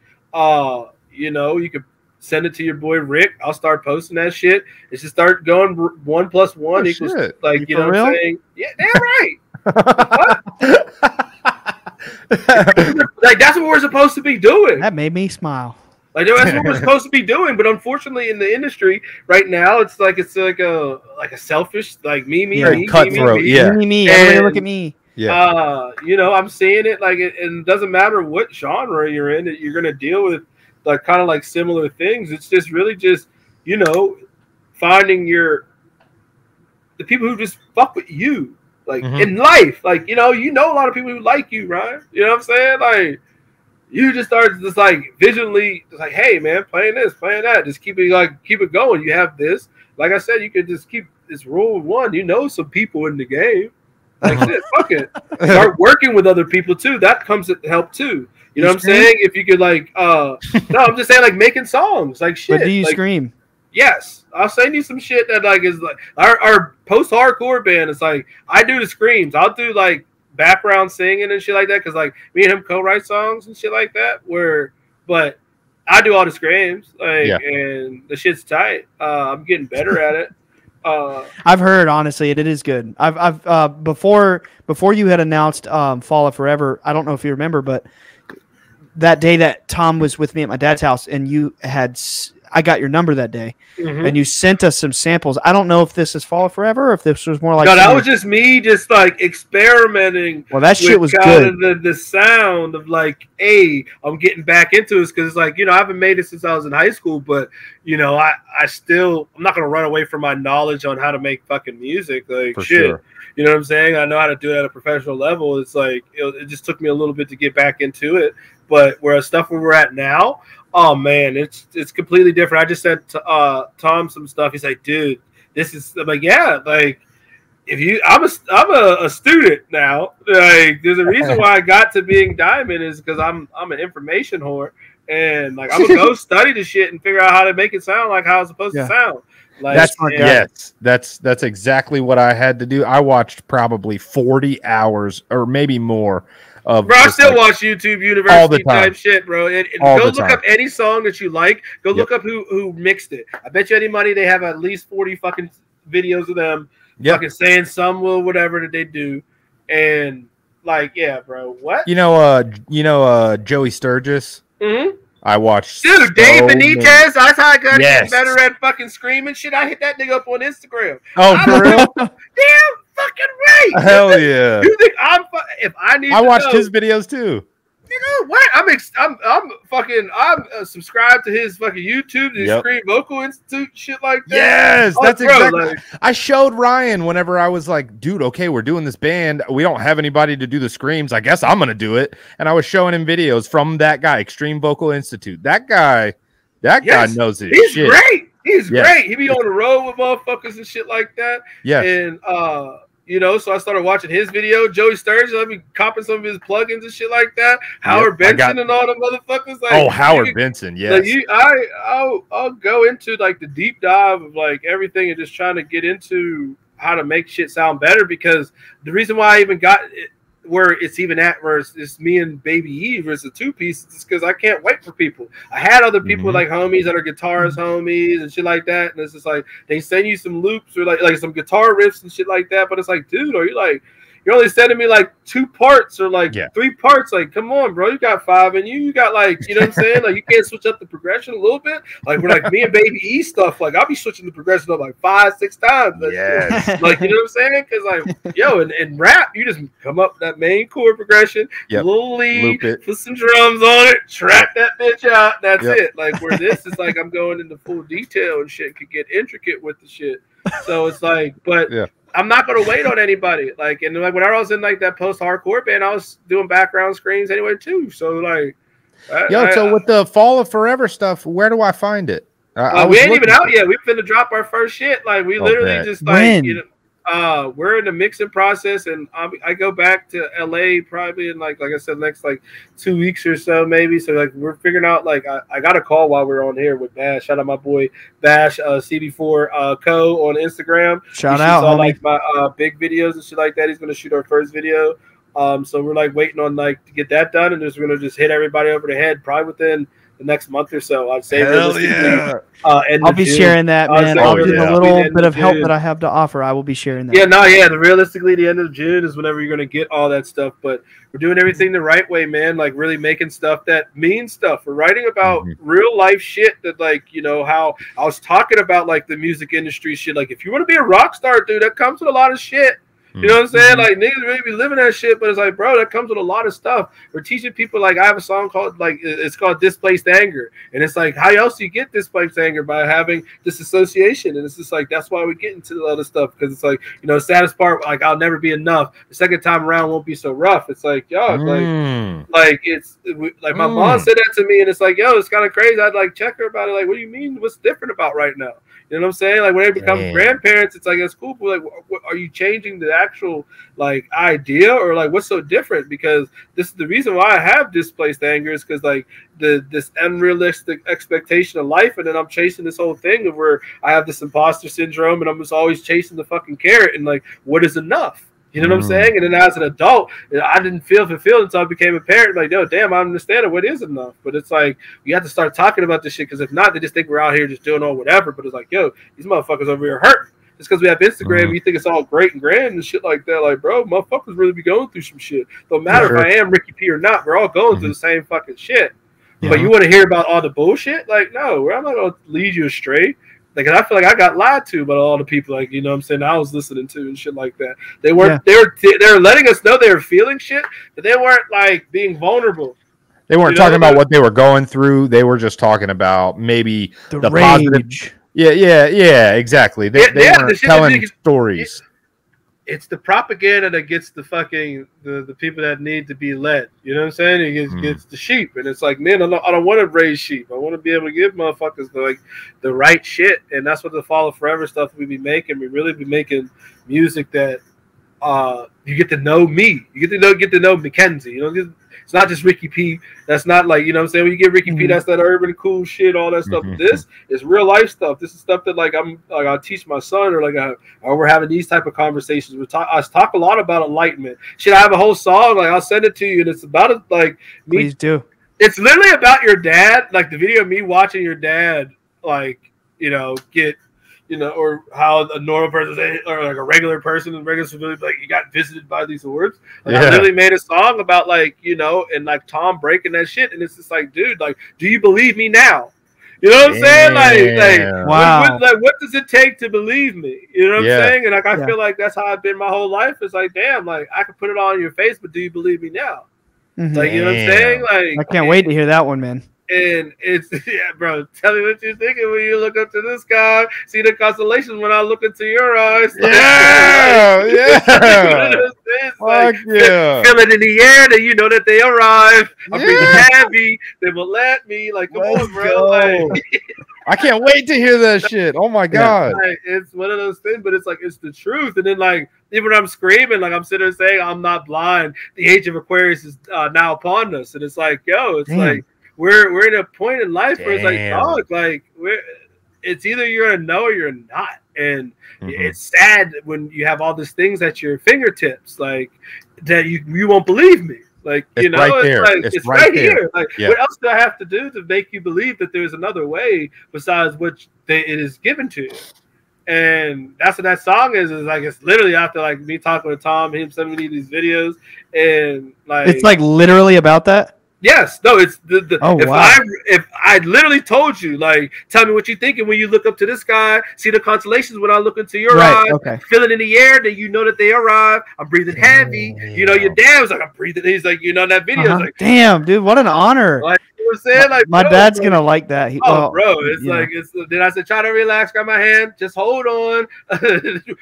you know, you could send it to your boy Rick. I'll start posting that shit. It's just start going 1 + 1 equals shit. like, you know what I'm saying? Yeah, damn right. Like, that's what we're supposed to be doing. That made me smile. Like, that's what we're supposed to be doing. But unfortunately, in the industry right now, it's like a selfish, like me, cutthroat. Yeah, me. Everybody look at me. Yeah. You know, I'm seeing it like and it doesn't matter what genre you're in, you're gonna deal with like kind of like similar things. It's just really just, you know, finding the people who just fuck with you, like in life. Like, you know a lot of people who like you, right? You know what I'm saying? Like, you just start just like visually, just like, hey man, playing this, playing that, just keep it going. You have this, like I said, you could just keep this rule one. You know, some people in the game. Like shit, fuck it. Start working with other people too. That comes at help too. You know what I'm saying? If you could like, no, I'm just saying like making songs, like shit. But do you like, scream? Yes, I'll send you some shit that like is like our post-hardcore band. It's like I do the screams. I'll do like background singing and shit like that because like me and him co-write songs and shit like that. But I do all the screams, like, and the shit's tight. I'm getting better at it. I've heard honestly, it is good. I've before you had announced Fall of Forever. I don't know if you remember, but that day that Tom was with me at my dad's house, and you had. I got your number that day, and you sent us some samples. I don't know if this is Fall Forever or if this was more like. No, that was just me, just like experimenting. Well, that shit was good. The sound of like, hey, I'm getting back into this because it's like, you know, I haven't made it since I was in high school, but you know, I'm not gonna run away from my knowledge on how to make fucking music. Like For shit, sure. You know what I'm saying? I know how to do it at a professional level. It's like it just took me a little bit to get back into it, but where stuff where we're at now. Oh man, it's completely different. I just said to Tom some stuff. He's like, dude, this is. I'm like, yeah, like if you, I'm a student now. Like, there's a reason why I got to being Diamond is because I'm an information whore, and like I'm gonna go study the shit and figure out how to make it sound like how it's supposed to sound. Like, that's exactly what I had to do. I watched probably 40 hours or maybe more. Bro, I still watch YouTube University type shit, bro. And go look up any song that you like. Go look up who mixed it. I bet you any money they have at least 40 fucking videos of them fucking saying some will whatever that they do. And like, yeah, bro. What? You know Joey Sturgis? Mm-hmm. I watched. Dude, Dave Benitez. That's how I got get better at fucking screaming shit. I hit that nigga up on Instagram. Oh, for real? Damn fucking right. Hell yeah. You think I'm if I need I watched his videos too. You know what? I'm subscribed to his fucking YouTube, the Scream Vocal Institute, shit like that. Yes, that's exactly. Like, I showed Ryan whenever I was like, dude, okay, we're doing this band. We don't have anybody to do the screams. I guess I'm gonna do it. And I was showing him videos from that guy, Extreme Vocal Institute. That guy knows his shit. He's great. He's great. He be on the road with motherfuckers and shit like that. Yeah. And you know, so I started watching his video. Joey Sturgis, I've been copping some of his plugins and shit like that. Howard Benson and all the motherfuckers. Like, Howard Benson, yes. Like I'll go into like the deep dive of like everything and just trying to get into how to make shit sound better, because the reason why I even got it where it's even at where it's me and Baby Eve as a two-piece is because I can't wait for people. I had other people like homies that are guitarist homies and shit like that, and it's just like they send you some loops or like some guitar riffs and shit like that, but it's like, dude, are you like you're only sending me like 2 parts or like 3 parts? Like, come on, bro, you got 5 and you got like, you know what I'm saying? Like, you can't switch up the progression a little bit. Like, we're like me and Baby E stuff. Like, I'll be switching the progression up like 5-6 times. Like, you know what I'm saying? Because like, yo, and rap, you just come up with that main chord progression, little lead, put some drums on it, track that bitch out. That's it. Like, where this is like, I'm going into full detail and shit, could get intricate with the shit. So it's like, but I'm not gonna wait on anybody. Like, and like when I was in like that post-hardcore band, I was doing background screams anyway too. So like, so with the Fall of Forever stuff, where do I find it? We ain't even out yet. We finna drop our first shit. Like, we literally just like, you know, we're in the mixing process, and I go back to LA probably in like I said, next like 2 weeks or so maybe. So like we're figuring out, like I got a call while we're on here with Bash. Shout out my boy Bash CB4 Co on Instagram. Shout out all like my big videos and shit like that. He's gonna shoot our first video. So we're like waiting on like to get that done, and we're gonna just hit everybody over the head probably within the next month or so. I'd say I'll be sharing that, man. I'll do the little bit of help that I have to offer. I will be sharing that. Realistically, the end of June is whenever you're going to get all that stuff. But we're doing everything the right way, man. Like, really making stuff that means stuff. We're writing about real life shit that, like, you know, how I was talking about, like, the music industry shit. Like, if you want to be a rock star, dude, that comes with a lot of shit. You know what I'm saying? Like niggas really be living that shit, but it's like, bro, that comes with a lot of stuff. We're teaching people, like, I have a song called, like, it's called Displaced Anger. And it's like, how else do you get displaced anger? By having disassociation. And it's just like, that's why we get into the other stuff. Because it's like, you know, the saddest part, like, I'll never be enough. The second time around won't be so rough. It's like, yo, like it's like my mom said that to me, and it's like, yo, it's kind of crazy. I'd like check her about it. Like, what do you mean? What's different about right now? You know what I'm saying? Like when they become grandparents, it's like, it's cool. But like, what, are you changing the actual like idea, or like what's so different? Because this is the reason why I have displaced anger, is because like this unrealistic expectation of life, and then I'm chasing this whole thing of where I have this imposter syndrome, and I'm just always chasing the fucking carrot, and like, what is enough? You know what I'm saying? And then as an adult, I didn't feel fulfilled until I became a parent. Like, yo, damn, I understand what is enough. But it's like, we have to start talking about this shit, because if not, they just think we're out here just doing all whatever. But it's like, yo, these motherfuckers over here hurt. Just because we have Instagram, you think it's all great and grand and shit like that. Like, bro, motherfuckers really be going through some shit. Don't matter if I am Ricky P or not. We're all going through the same fucking shit. But you want to hear about all the bullshit? Like, no, I'm not going to lead you astray. Like, I feel like I got lied to by all the people, like, you know what I'm saying, I was listening to and shit like that. They weren't, they were letting us know they were feeling shit, but they weren't like being vulnerable. They weren't talking about what they were going through. They were just talking about maybe the positive. Yeah, exactly. They weren't telling stories. It's the propaganda that gets the fucking the people that need to be led. You know what I'm saying? It gets the sheep, and it's like, man, I don't want to raise sheep. I want to be able to give motherfuckers the right shit, and that's what the Follow Forever stuff we be making. We really be making music that you get to know me. You get to know Mackenzie. You know, it's not just Ricky P. That's not like, you know what I'm saying, when you get Ricky P, that's that urban cool shit, all that stuff. This is real life stuff. This is stuff that like I teach my son, or like we're having these type of conversations. I talk a lot about enlightenment. Shit, I have a whole song, like I'll send it to you, and it's about it, like me. Please do. It's literally about your dad, like the video of me watching your dad, like, you know, get, you know, or how a normal person, or like a regular person in regular civilian, like, you got visited by these hordes. Like, I literally made a song about, like, you know, and like Tom breaking that shit, and it's just like, dude, like, do you believe me now? You know what I'm saying? Like wow. What does it take to believe me? You know what I'm saying? And like, I feel like that's how I've been my whole life. It's like, damn, like, I can put it all on your face, but do you believe me now? Like, you know what I'm saying? Like, I can't wait to hear that one, man. And it's, yeah, bro, tell me what you're thinking when you look up to the sky, see the constellations when I look into your eyes. Like, feel it in the air, that you know that they arrive. I'm breathing heavy. They will let me. Like, come on, bro. Like, I can't wait to hear that shit. Oh my god. Like, it's one of those things, but it's like, it's the truth. And then like, even when I'm screaming, like I'm sitting there saying, I'm not blind. The age of Aquarius is now upon us. And it's like, yo, it's like, we're at a point in life where it's like, dog, like it's either you're gonna know or you're not. And it's sad when you have all these things at your fingertips, like that you won't believe me. Like, you know, right there. It's right here. Like, what else do I have to do to make you believe that there's another way besides what it is given to you? And that's what that song is like, it's literally after like me talking with Tom, him sending me these videos, and like, it's like literally about that. Yes, no, it's if I literally told you, like, tell me what you're thinking when you look up to the sky, see the constellations when I look into your eyes, feel it in the air, that you know that they arrive. I'm breathing heavy. You know, your dad's like, I'm breathing. He's like, you know, that video is like, damn, dude, what an honor. Like, you know what I'm saying? Like, my dad's gonna like that. Bro, it's like, it's. Then I said, try to relax, grab my hand, just hold on.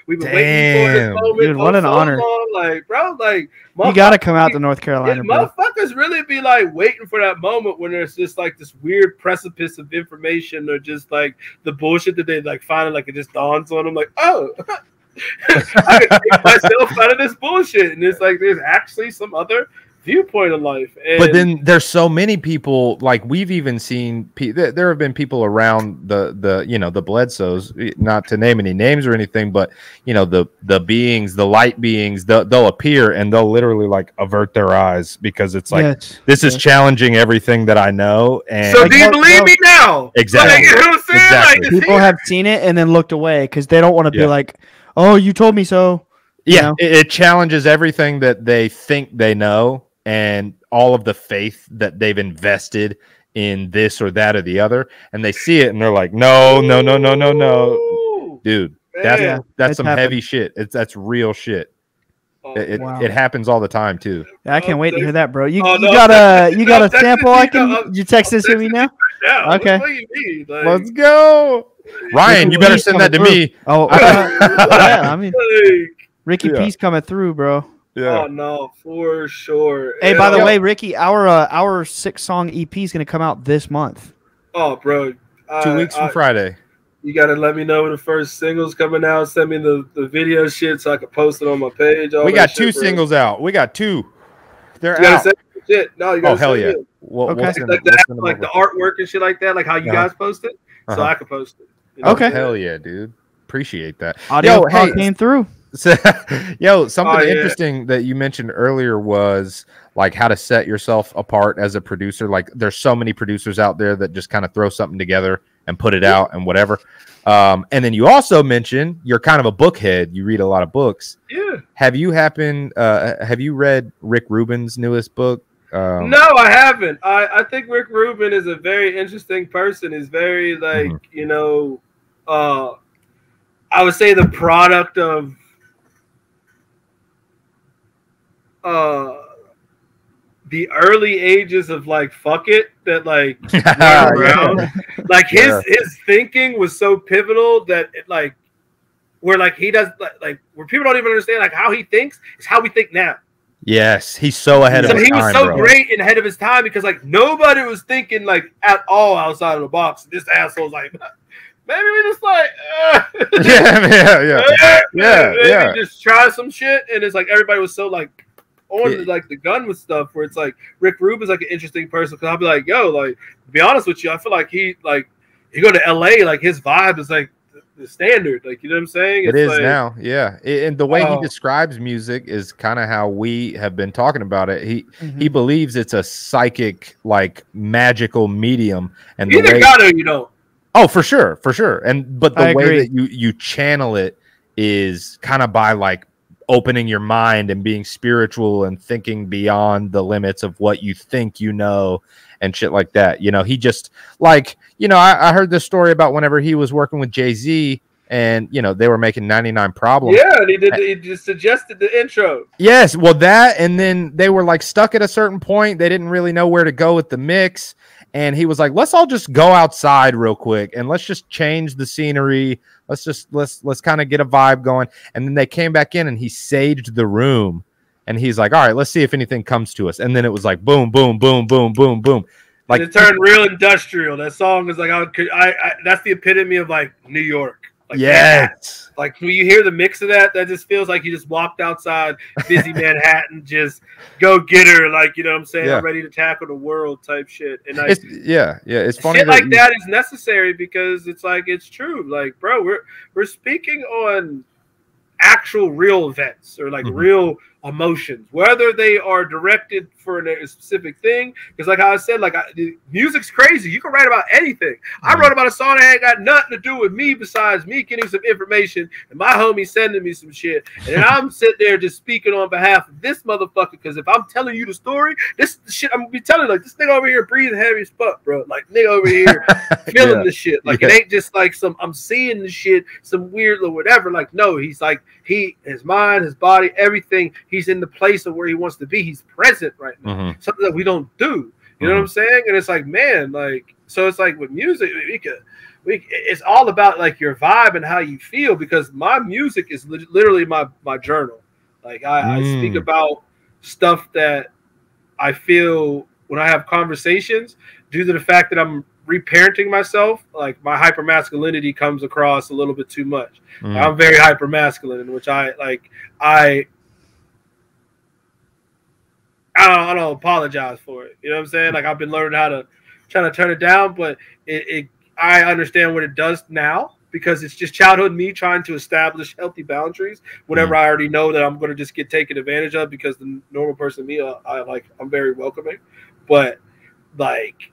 We've been waiting for this moment. Dude, what an honor. Long. Like, bro, like, you gotta come out to North Carolina, bro. Motherfuckers really be like waiting for that moment when there's just like this weird precipice of information, or just like the bullshit that they like finally, like, it just dawns on them, like, oh, I can take myself out of this bullshit, and it's like there's actually some other viewpoint of life. And but then there's so many people, like, we've even seen there have been people around the you know, the Bledsoes, not to name any names or anything, but you know, the beings, the light beings, they'll appear and they'll literally like avert their eyes, because it's like, this is challenging everything that I know. And so like, do you believe me now? Exactly. Like, you know what I'm saying? Exactly. Like, people have seen it and then looked away because they don't want to be like, oh, you told me so. Yeah, it challenges everything that they think they know, and all of the faith that they've invested in this or that or the other, and they see it and they're like, no, dude, that's some heavy shit. That's real shit. It happens all the time too. I can't wait to hear that, bro. You no, got a sample I can you text this to me now? Yeah. Okay. What do you mean? Like, Let's go. Ryan, you better send that to me. Oh, yeah. I mean, like, Ricky P's coming through, bro. Yeah. Oh no, for sure. Hey, And by the way, Ricky, our 6-song EP is gonna come out this month. Oh, bro. 2 weeks from Friday. You gotta let me know when the first single's coming out. Send me the video shit so I can post it on my page. We got 2 singles out. We got 2. They're out. Send me shit. No, you gotta hell yeah. it. We'll send like the artwork and shit like that, like how you guys post it, so I can post it. You know okay. Hell yeah, dude. Appreciate that. Audio came through. Yo, something interesting that you mentioned earlier was like how to set yourself apart as a producer. Like there's so many producers out there that just kind of throw something together and put it out and whatever. And then you also mentioned you're kind of a bookhead. You read a lot of books. Yeah. Have you read Rick Rubin's newest book? No, I haven't. I think Rick Rubin is a very interesting person. He's very like, you know, I would say the product of the early ages of like fuck it that like went around. Like his thinking was so pivotal that it like where like he does like where people don't even understand like how he thinks is how we think now. Yes, he's so ahead of his time. He was so great and ahead of his time because like nobody was thinking like at all outside of the box. This asshole's like, maybe we just like, maybe just try some shit, and it's like everybody was so like on like the gun with stuff. Where it's like Rick Rubin's like an interesting person because I'll be like, yo, like to be honest with you, I feel like he go to LA, like his vibe is like the standard, like you know what I'm saying? It is like, now, yeah. And the way he describes music is kind of how we have been talking about it. He believes it's a psychic, like magical medium, and you either got it or you don't. Oh, for sure, for sure. But the way that you channel it is kind of by like opening your mind and being spiritual and thinking beyond the limits of what you think you know and shit like that. You know, he just like, you know, I heard this story about whenever he was working with Jay-Z and, you know, they were making 99 Problems. Yeah, and he just suggested the intro. Yes, well that, and then they were like stuck at a certain point. They didn't really know where to go with the mix. And he was like, let's all just go outside real quick and let's just change the scenery. Let's kind of get a vibe going. And then they came back in and he saged the room. And he's like, all right, let's see if anything comes to us. And then it was like, boom, boom, boom, boom, boom, boom. Like and it turned real industrial. That song is like, I that's the epitome of like New York. Like, yes. Like when you hear the mix of that just feels like you just walked outside busy Manhattan, just go get her. Like, you know what I'm saying? I'm ready to tackle the world type shit. And it's funny. Shit like that is necessary because it's like, it's true. Like, bro, we're speaking on actual real events or like real emotions, whether they are directed for a specific thing. Because like how I said, like music's crazy. You can write about anything. I wrote about a song that ain't got nothing to do with me besides me getting some information and my homie sending me some shit. And then I'm sitting there just speaking on behalf of this motherfucker. Because if I'm telling you the story, this shit I'm gonna be telling like this nigga over here breathing heavy as fuck, bro. Like nigga over here feeling the shit. Like it ain't just like I'm seeing the shit, some weird or whatever. Like no, he's like his mind, his body, everything. He's in the place of where he wants to be. He's present right now. Something that we don't do. You know what I'm saying? And it's like, man, like, so it's like with music, it's all about like your vibe and how you feel because my music is literally my journal. Like I speak about stuff that I feel when I have conversations due to the fact that I'm reparenting myself. Like my hypermasculinity comes across a little bit too much. I'm very hypermasculine, in which I don't apologize for it. You know what I'm saying? Like I've been learning how to try to turn it down, but I understand what it does now because it's just childhood me trying to establish healthy boundaries whenever I already know that I'm going to just get taken advantage of because the normal person me, I'm very welcoming. But like,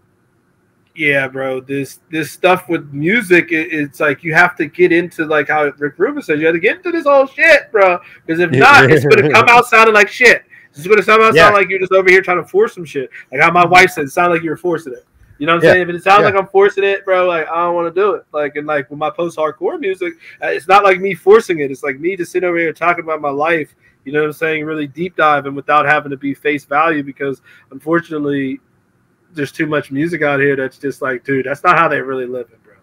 yeah, bro, this stuff with music, it's like you have to get into like how Rick Rubin said, you have to get into this whole shit, bro. Because if not, it's going to come out sounding like shit. It's going to sound like you're just over here trying to force some shit. Like how my wife said, it sounded like you were forcing it. You know what I'm saying? If it sounds like I'm forcing it, bro, like I don't want to do it. Like and like with my post-hardcore music, it's not like me forcing it. It's like me just sitting over here talking about my life You know what I'm saying? Really deep dive and without having to be face value, because unfortunately there's too much music out here that's just like, dude, that's not how they really living, bro.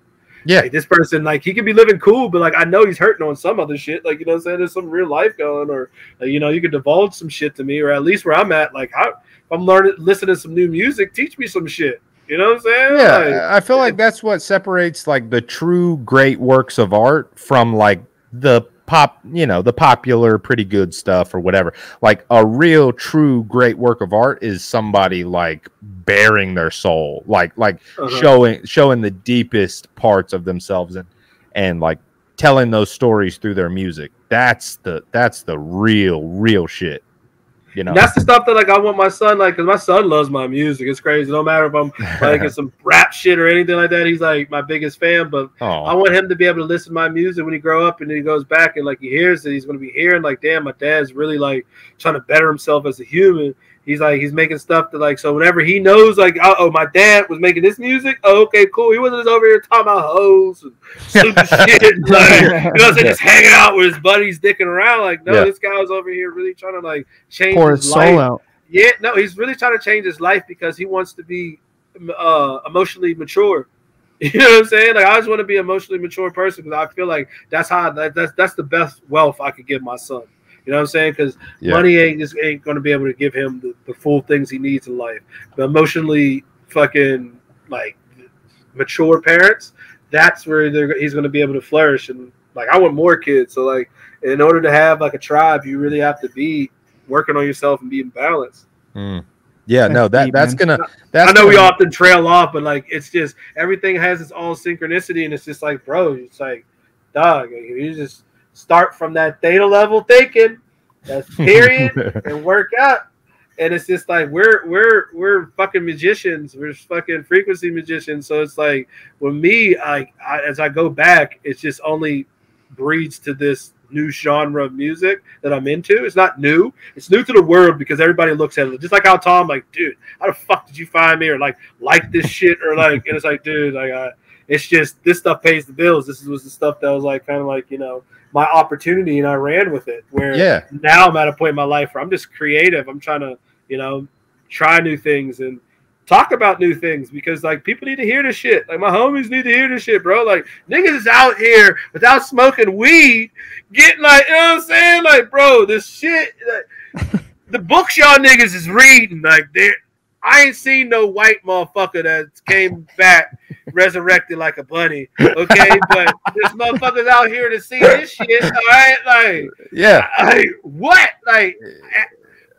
Yeah. Like, this person, like, he could be living cool, but like I know he's hurting on some other shit. Like, you know what I'm saying? There's some real life going, or you know, you could divulge some shit to me, or at least where I'm at, like if I'm listening to some new music, teach me some shit. You know what I'm saying? Yeah, like, I feel like that's what separates like the true great works of art from like the the popular pretty good stuff or whatever. Like a real true great work of art is somebody like bearing their soul, like showing the deepest parts of themselves and like telling those stories through their music. That's the real shit. You know, and that's the stuff that like I want my son, like, because my son loves my music. It's crazy. No matter if I'm like in some rap shit or anything like that, he's like my biggest fan. But I want him to be able to listen to my music when he grow up, and then he goes back and like he hears it. He's gonna be hearing like, damn, my dad's really like trying to better himself as a human. He's making stuff that like, so whenever he knows like, oh, my dad was making this music. Oh, okay, cool. He wasn't just over here talking about hoes and stupid shit, like, you know what I'm saying, just hanging out with his buddies, dicking around. Like, no, this guy was over here really trying to like change his life. Soul out. Yeah, no, he's really trying to change his life because he wants to be emotionally mature. You know what I'm saying? Like, I just want to be an emotionally mature person because I feel like that's the best wealth I could give my son. You know what I'm saying? Because money ain't going to be able to give him the full things he needs in life. But emotionally fucking like mature parents, that's where he's going to be able to flourish. And like, I want more kids. So like, in order to have like a tribe, you really have to be working on yourself and being balanced. Yeah, no, that's gonna. I know we often trail off, but like, it's just everything has its own synchronicity, and it's just like, bro, it's like, dog, you just start from that theta level thinking, that's period, and work out. And it's just like we're fucking magicians, we're fucking frequency magicians. So it's like with me, as I go back, it's just only breeds to this new genre of music that I'm into. It's not new. It's new to the world because everybody looks at it. Just like how Tom, like, dude, how the fuck did you find me? Or like this shit? Or like, and it's like, dude, like, it's just this stuff pays the bills. This was the stuff that was like kind of like, you know, my opportunity, and I ran with it. Where now I'm at a point in my life where I'm just creative. I'm trying to, you know, try new things and talk about new things because like people need to hear this shit. Like my homies need to hear this shit, bro. Like niggas is out here without smoking weed, getting like, you know what I'm saying? Like, bro, this shit, like, the books y'all niggas is reading, like, I ain't seen no white motherfucker that came back resurrected like a bunny, okay? But there's motherfuckers out here to see this shit, all right? Like, like, what? Like,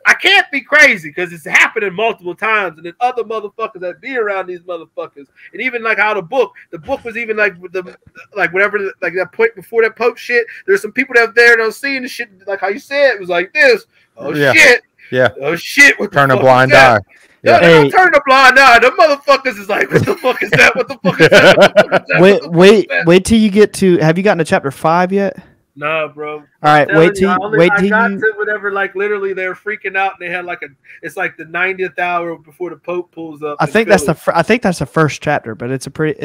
I can't be crazy because it's happening multiple times, and then other motherfuckers that be around these motherfuckers, and even like how the book was even like with the whatever, like that point before that Pope shit. There's some people that were there and those seeing the shit, like how you said it was like this. Oh shit, oh shit, what turn the a blind eye. Yeah, they don't turn a blind eye. The motherfuckers is like, what the fuck is that? What the fuck is that? Wait till you get to. Have you gotten to chapter 5 yet? Nah, bro. All right, wait till I got to whatever. Like literally, they're freaking out, and they had like it's like the 90th hour before the Pope pulls up. I think that's the first chapter, but it's a pretty.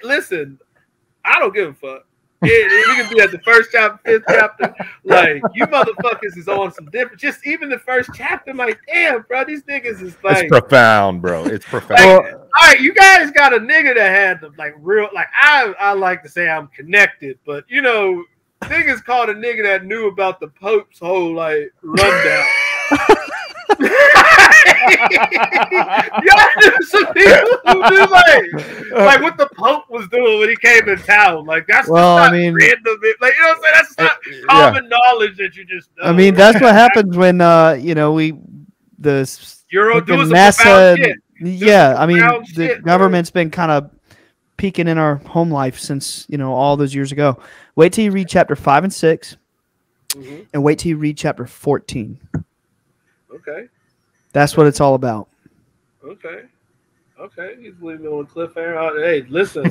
Listen. I don't give a fuck. Yeah, you can be at the first chapter, 5th chapter. Like, you motherfuckers is on some different. Just even the first chapter, like, damn, bro, these niggas is like. It's profound, bro. It's profound. Like, all right, you guys got a nigga that had the like real. Like, I like to say I'm connected, but you know, niggas called a nigga that knew about the Pope's whole like rundown. Y'all knew some people who knew like what the Pope was doing when he came in town. Like that's not random. Like, you know what I'm saying? That's not common knowledge that you just know. I mean, that's what happens when you know Euro doing NASA. Yeah, I mean the government's been kind of peeking in our home life since, you know, all those years ago. Wait till you read chapter 5 and 6, and wait till you read chapter 14. Okay. That's what it's all about. Okay. He's leaving me on a cliffhanger. Hey, listen,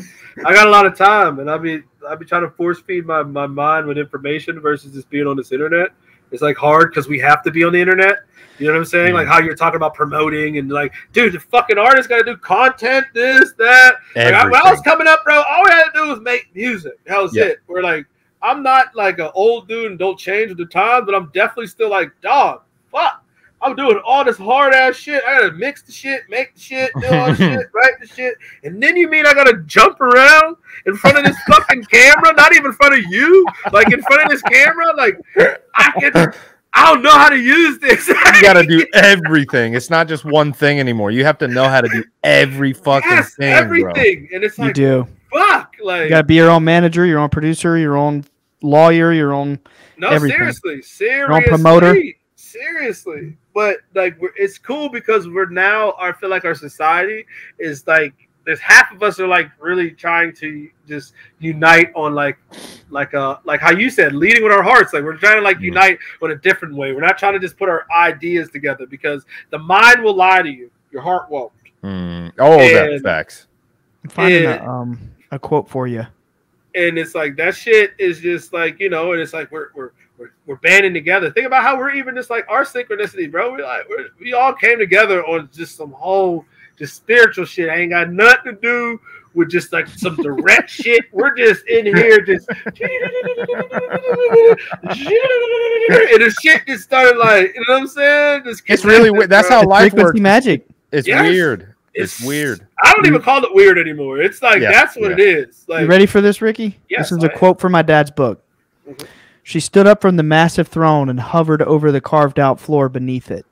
I got a lot of time, and I'll be trying to force feed my mind with information versus just being on this internet. It's like hard because we have to be on the internet. You know what I'm saying? Like how you're talking about promoting and like, dude, the fucking artist got to do content, this, that. Like, when I was coming up, bro, all we had to do was make music. That was it. We're like, I'm not like an old dude and don't change with the times, but I'm definitely still like, dog, fuck. I'm doing all this hard ass shit. I gotta mix the shit, make the shit, do all the shit, write the shit. And then you mean I gotta jump around in front of this fucking camera? Not even in front of you, like in front of this camera? Like, I don't know how to use this. You gotta do everything. It's not just one thing anymore. You have to know how to do every fucking thing, everything. Bro. And it's like, you do. Fuck. Like, you gotta be your own manager, your own producer, your own lawyer, your own everything. Your own promoter. Seriously. But like, it's cool because we're now, I feel like our society is like, there's half of us are like really trying to just unite on like how you said, leading with our hearts. Like we're trying to like unite in a different way. We're not trying to just put our ideas together because the mind will lie to you. Your heart won't. That's facts. I'm finding a quote for you. And it's like, that shit is just like, you know, and it's like, we're banding together. Think about how we're even just like our synchronicity, bro. We all came together on just some whole just spiritual shit. I ain't got nothing to do with just like some direct shit. We're just in here just and the shit just started like, you know what I'm saying? It's really weird. That's how life works. Magic. It's weird. It's weird. I don't even call it weird anymore. It's like that's what it is. Like, you ready for this, Ricky? Yes, this is a quote from my dad's book. Mm-hmm. She stood up from the massive throne and hovered over the carved-out floor beneath it,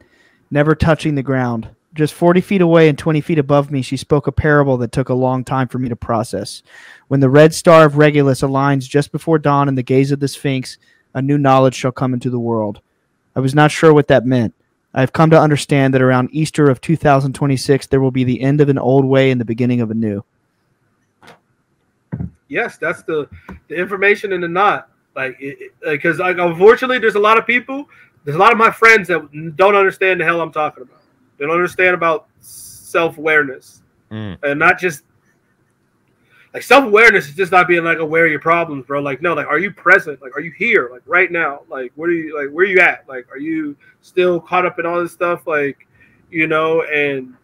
never touching the ground. Just 40 feet away and 20 feet above me, she spoke a parable that took a long time for me to process. When the red star of Regulus aligns just before dawn in the gaze of the Sphinx, a new knowledge shall come into the world. I was not sure what that meant. I have come to understand that around Easter of 2026, there will be the end of an old way and the beginning of a new. Yes, that's the information in the knot. Like, because unfortunately, there's a lot of my friends that don't understand the hell I'm talking about. They don't understand about self-awareness. And not just like self-awareness is just not being like aware of your problems, bro. Like, no, like, are you present? Like, are you here? Like right now? Like, where are you at? Like, are you still caught up in all this stuff? Like, you know, and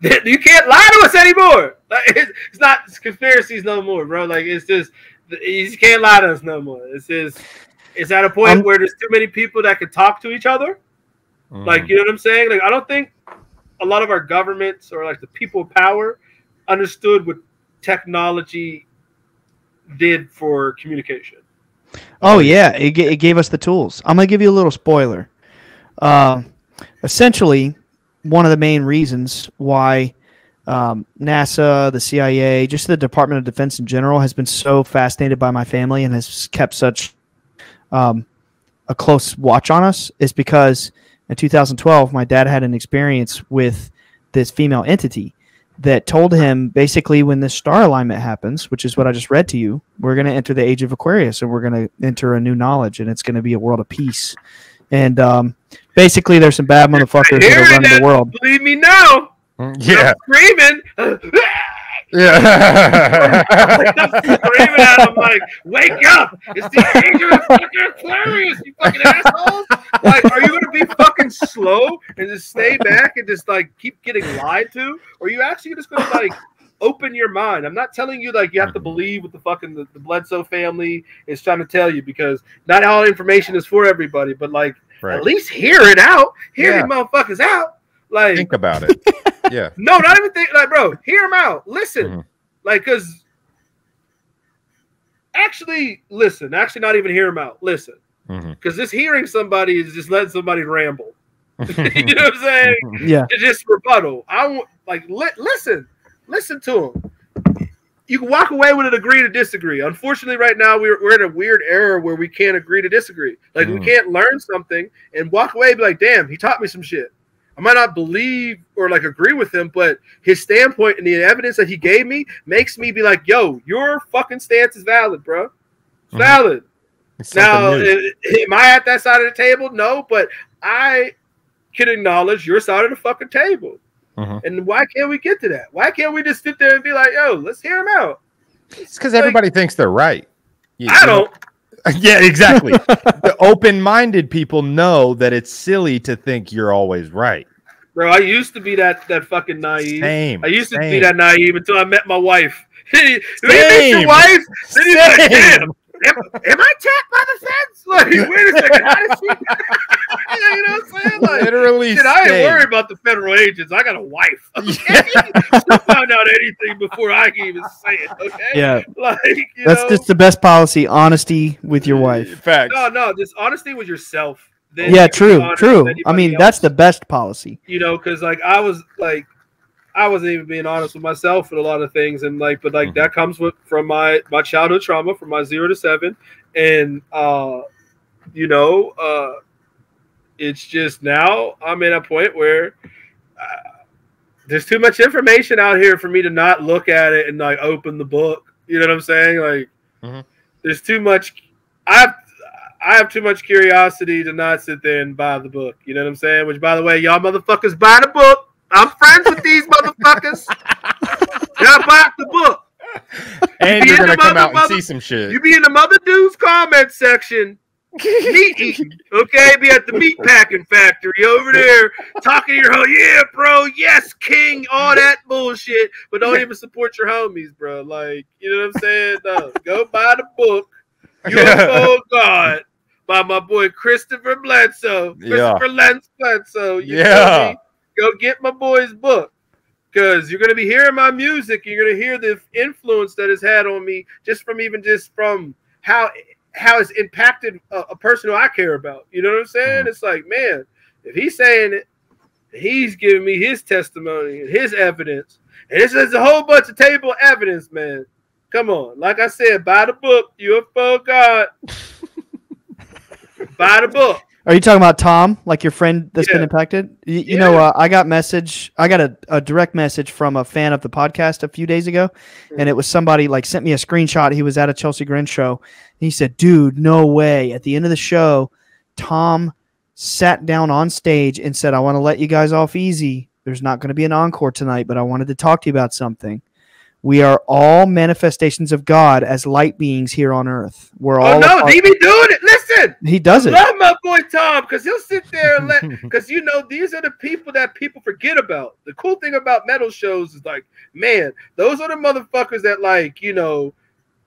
you can't lie to us anymore. Like, it's not conspiracies no more, bro. Like, it's just, you just can't lie to us no more. It's at a point where there's too many people that can talk to each other. Like, you know what I'm saying? Like, I don't think a lot of our governments or like the people of power understood what technology did for communication. Oh yeah, it gave us the tools. I'm gonna give you a little spoiler. Essentially, one of the main reasons why NASA, the CIA, just the Department of Defense in general has been so fascinated by my family and has kept such a close watch on us is because in 2012, my dad had an experience with this female entity that told him basically when this star alignment happens, which is what I just read to you, we're going to enter the age of Aquarius and we're going to enter a new knowledge and it's going to be a world of peace. And basically there's some bad motherfuckers that are running the world. Believe me now. Yeah. I'm screaming. Yeah. I'm screaming at him like, wake up. It's the age of fucking Aquarius, you fucking assholes. Like, are you going to be fucking slow and just stay back and just like keep getting lied to? Or are you actually just going to like open your mind? I'm not telling you like you have to believe what the fucking the Bledsoe family is trying to tell you because not all information is for everybody, but like at least hear it out. Hear these motherfuckers out. Like, think about it. Yeah. No, not even think. Like, bro, hear them out. Listen. Like, because actually, listen. Actually, not even hear them out. Listen. Because just hearing somebody is just letting somebody ramble. You know what I'm saying? Yeah. It's just rebuttal. I want like listen to them. You can walk away with an agree to disagree. Unfortunately, right now we're in a weird era where we can't agree to disagree. Like we can't learn something and walk away and be like, damn, he taught me some shit. I might not believe or like agree with him, but his standpoint and the evidence that he gave me makes me be like, yo, your fucking stance is valid, bro. It's valid. Now, am I at that side of the table? No, but I can acknowledge your side of the fucking table. And why can't we get to that? Why can't we just sit there and be like, yo, let's hear him out? It's because everybody thinks they're right. I don't. Yeah, exactly. The open-minded people know that it's silly to think you're always right. Bro, I used to be that fucking naive. Same. I used to be that naive until I met my wife. He meets your wife. Then he's like, damn. Am I tapped by the fence? Like, wait a second, how does she? You know what I'm saying? Like, literally, shit, I ain't worried about the federal agents. I got a wife. Okay? She'll find out anything before I can even say it. Okay? Yeah, like that's just the best policy: honesty with your wife. Facts. No, just honesty with yourself. Then true. I mean, that's the best policy. You know, because like I wasn't even being honest with myself with a lot of things, and that comes from my childhood trauma, from my 0 to 7, and it's just now I'm at a point where there's too much information out here for me to not look at it and like open the book. You know what I'm saying? Like, there's too much. I have too much curiosity to not sit there and buy the book. You know what I'm saying? Which, by the way, y'all motherfuckers buy the book. I'm friends with these motherfuckers. Y'all buy the book. And you're going to come out and see some shit. You be in the mother dude's comment section, meat eating, okay? Be at the meat packing factory over there talking to your home. Yeah, bro. Yes, king. All that bullshit. But don't even support your homies, bro. Like, you know what I'm saying? No. Go buy the book, UFO God, by my boy Christopher Bledsoe. Christopher Lentz Bledsoe. You feel me? Go get my boy's book, because you're going to be hearing my music. You're going to hear the influence that it's had on me just from how it's impacted a person who I care about. You know what I'm saying? It's like, man, if he's saying it, he's giving me his testimony and his evidence. And this is a whole bunch of table evidence, man. Come on. Like I said, buy the book, UFO God. Buy the book. Are you talking about Tom, like your friend that's been impacted? You know, I got a direct message from a fan of the podcast a few days ago, and it was somebody like sent me a screenshot. He was at a Chelsea Grin show, and he said, dude, no way. At the end of the show, Tom sat down on stage and said, I want to let you guys off easy. There's not going to be an encore tonight, but I wanted to talk to you about something. We are all manifestations of God as light beings here on earth. We're all. Oh no, he be doing it. Listen, he does it. Love my boy Tom, because he'll sit there and because these are the people that people forget about. The cool thing about metal shows is like, man, those are the motherfuckers that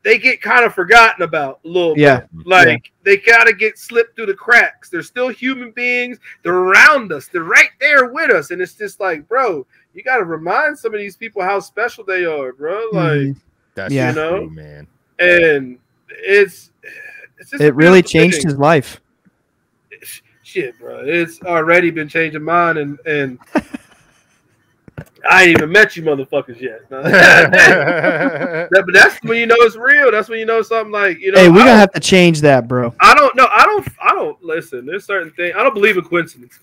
they get kind of forgotten about a little bit. They gotta get slipped through the cracks. They're still human beings. They're around us. They're right there with us, and it's just like, bro. You got to remind some of these people how special they are, bro. Like, that's true, man. And it's just it really changed his life. Shit, bro. It's already been changing mine, and I ain't even met you motherfuckers yet. But that's when you know it's real. That's when you know something like, Hey, we're gonna have to change that, bro. I don't know. I don't listen. There's certain things. I don't believe in coincidences.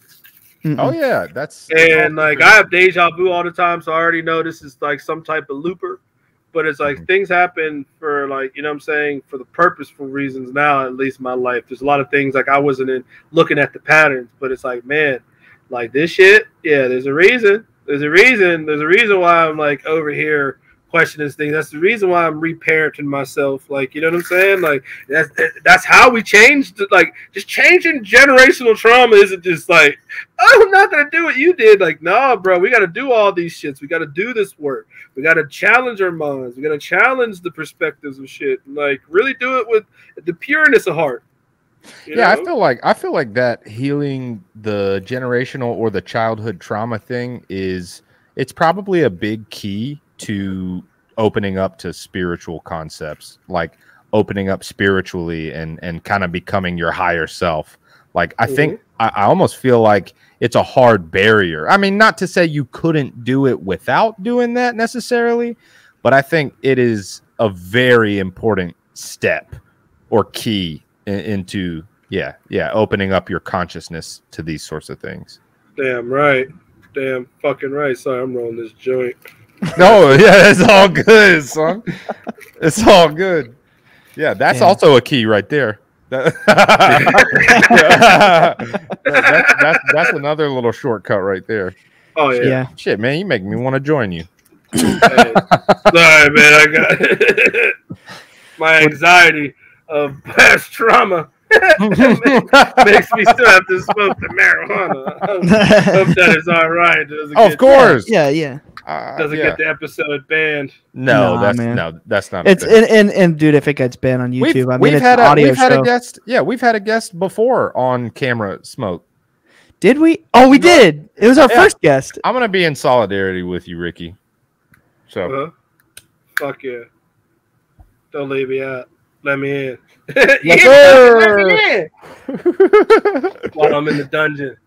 Oh yeah, that's I have deja vu all the time, so I already know this is like some type of looper. But it's like things happen for what I'm saying, for the purposeful reasons now, at least in my life. There's a lot of things like I wasn't looking at the patterns, but it's like, man, like this shit, there's a reason. There's a reason why I'm like over here questioning things. That's the reason why I'm reparenting myself. Like, you know what I'm saying? Like that's how we changed. Like, just changing generational trauma isn't just like, oh, I'm not gonna do what you did. Like, nah, bro, we got to do all these shits. We got to do this work. We got to challenge our minds. We got to challenge the perspectives of shit. And like, really do it with the pureness of heart. You know? I feel like that healing the generational or the childhood trauma thing it's probably a big key to opening up to spiritual concepts, like opening up spiritually and kind of becoming your higher self. Like, I think I almost feel like it's a hard barrier. I mean, not to say you couldn't do it without doing that necessarily, but I think it is a very important step or key into opening up your consciousness to these sorts of things. Damn right. Damn fucking right. Sorry, I'm rolling this joint. No, yeah, it's all good, son. It's all good. Yeah, that's also a key right there. That's another little shortcut right there. Oh yeah. Shit, man, you make me want to join you. Sorry, man, I got my anxiety of past trauma. Makes me still have to smoke the marijuana. I hope that is all right. Of course. Yeah. doesn't get the episode banned. No, Nah, that's man. that's not. It's and dude, if it gets banned on YouTube, I mean, it's an audio we've had show. a guest. Yeah, we've had a guest before on camera smoke. Did we? Oh, we did. It was our first guest. I'm gonna be in solidarity with you, Ricky. So, fuck yeah! Don't leave me out. Let me in. Yes, sir. Let me in. While I'm in the dungeon.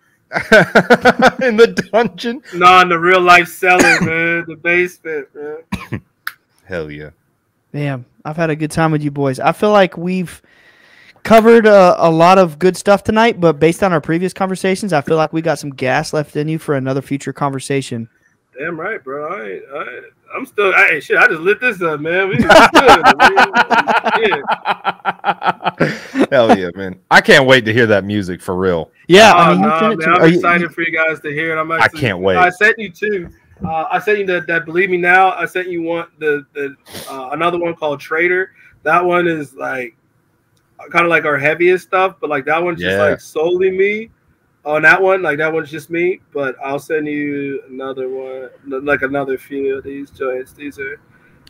in the dungeon? No, in the real life cellar, man. The basement, man. Hell yeah. Damn, I've had a good time with you boys. I feel like we've covered a lot of good stuff tonight, but based on our previous conversations, I feel like we got some gas left in you for another future conversation. Damn right, bro. I'm still. Shit, I just lit this up, man. We good. Hell yeah, man! I can't wait to hear that music for real. Yeah, I'm excited for you guys to hear it. I can't wait. I sent you two. I sent you that Believe Me Now. I sent you one another one called Trader. That one is like kind of like our heaviest stuff, but like that one's just like solely me. On that one, like that one's just me. But I'll send you another one, like another few of these joints. These are.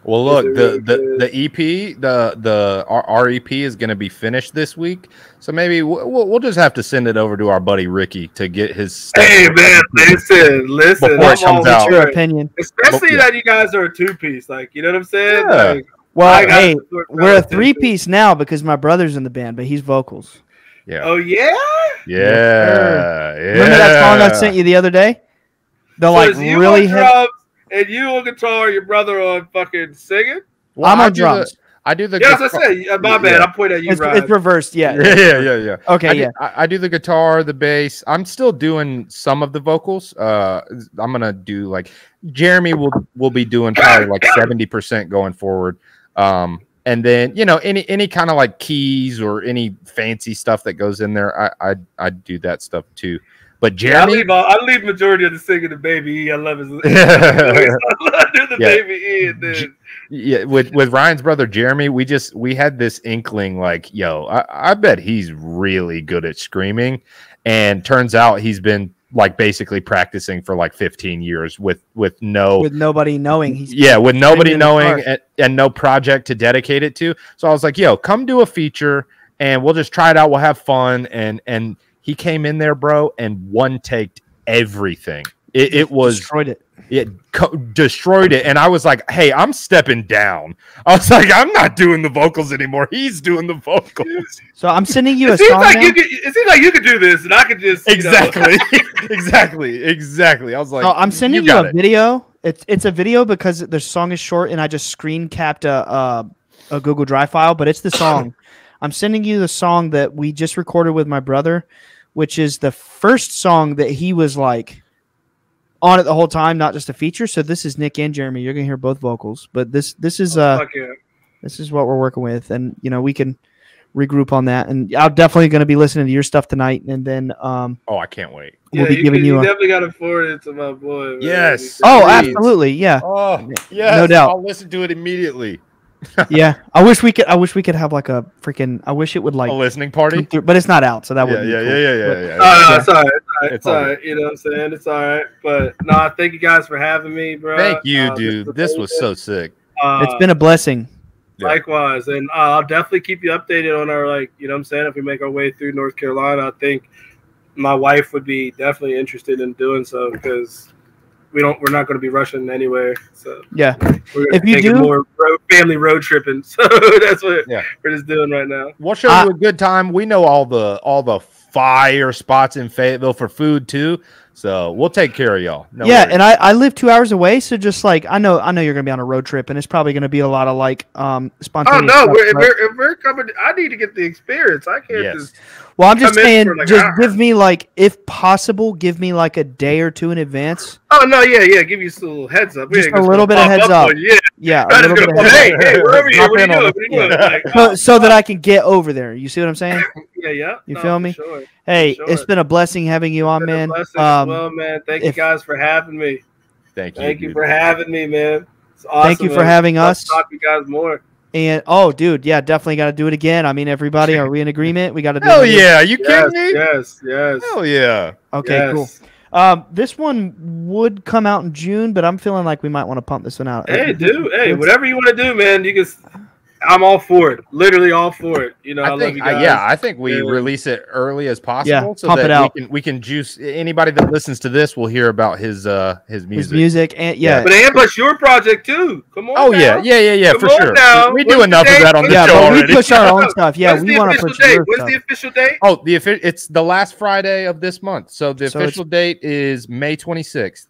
Well, look, the EP, our EP is going to be finished this week, so maybe we'll just have to send it over to our buddy Ricky to get his stuff. Hey man, listen, before it comes out. Your opinion, especially that you guys are a 2-piece, like you know what I'm saying? Yeah. Like, well, hey, we're a 3-piece now because my brother's in the band, but he's vocals. Yeah. Oh yeah. Yeah. Remember that song I sent you the other day? The so like you really on drums and you on guitar, your brother on fucking singing. Well, I'm on drums. I do the. Yes, I said my bad. I'm pointing at you. It's reversed. Yeah. Yeah. Okay. I do the guitar, the bass. I'm still doing some of the vocals. I'm gonna do like Jeremy will be doing probably like 70% going forward. And then any kind of like keys or any fancy stuff that goes in there, I do that stuff too. But Jeremy, I leave majority of the singing to Baby E. I love his. I do the Baby E. And then. Yeah, with Ryan's brother Jeremy, we had this inkling like, yo, I bet he's really good at screaming, and turns out he's been like basically practicing for like 15 years with nobody knowing with nobody knowing and no project to dedicate it to. So I was like, yo, come do a feature and we'll just try it out. We'll have fun. And he came in there, bro, and one-taked everything. It was destroyed it. It destroyed it, and I was like, "Hey, I'm stepping down." I was like, "I'm not doing the vocals anymore. He's doing the vocals." So I'm sending you a song. It seems like you could do this, and I could just exactly. I was like, I'm sending you a video. It's a video because the song is short, and I just screen capped a Google Drive file, but it's the song. I'm sending you the song that we just recorded with my brother, which is the first song that he was like on it the whole time, not just a feature. So this is Nick and Jeremy. You're gonna hear both vocals, but this is this is what we're working with, and we can regroup on that. And I'm definitely gonna be listening to your stuff tonight, and then I can't wait. We'll be giving you definitely got to forward it to my boy. Man. Yes. Oh, absolutely. Yeah. Oh, yes. No doubt. I'll listen to it immediately. Yeah, I wish we could have like a freaking. I wish it would like a listening party, but it's not out, so that would. Yeah. It's all right. It's all right. You know what I'm saying? It's all right. But no, thank you guys for having me, bro. Thank you, dude. This was so sick. It's been a blessing. Likewise, and I'll definitely keep you updated on our what I'm saying, if we make our way through North Carolina. I think my wife would be definitely interested in doing so because. We're not going to be rushing anywhere. So yeah, if you do more family road tripping, so that's what we're just doing right now. We'll show you a good time. We know all the fire spots in Fayetteville for food too, so we'll take care of y'all. No worries. And I live 2 hours away, so just like I know you're going to be on a road trip, and it's probably going to be a lot of like spontaneous. Oh no, if we're coming, I need to get the experience. I can't just. Well, I'm just saying, give me like, if possible, give me like a day or two in advance. Oh no, yeah, give you a little heads up. Just a little bit of heads up. Yeah, a little bit of heads up. Hey, we're over here. What are you doing? So that I can get over there. You see what I'm saying? Yeah. You feel me? Sure. Hey, it's been a blessing having you on, man. Well, man, thank you guys for having me. Thank you for having me, man. It's awesome. Thank you for having us. Talk to you guys more. And dude, yeah, definitely got to do it again. I mean, everybody, are we in agreement? We got to do it. Hell yeah, you kidding me? Yes. Hell yeah. Okay, cool. This one would come out in June, but I'm feeling like we might want to pump this one out. Hey, dude. Hey, whatever you want to do, man. You can. I'm all for it. Literally all for it. You know, I love you guys. I think we release it early as possible. Yeah, so pump that it out. We can juice. Anybody that listens to this will hear about his music. His music, and But plus your project too. Come on. Oh now. yeah, for sure. Now. We do enough of that on the show but already. we push our own stuff. Yeah, we want to push your When's stuff. the official date? Oh, it's the last Friday of this month. So the official date is May 26th.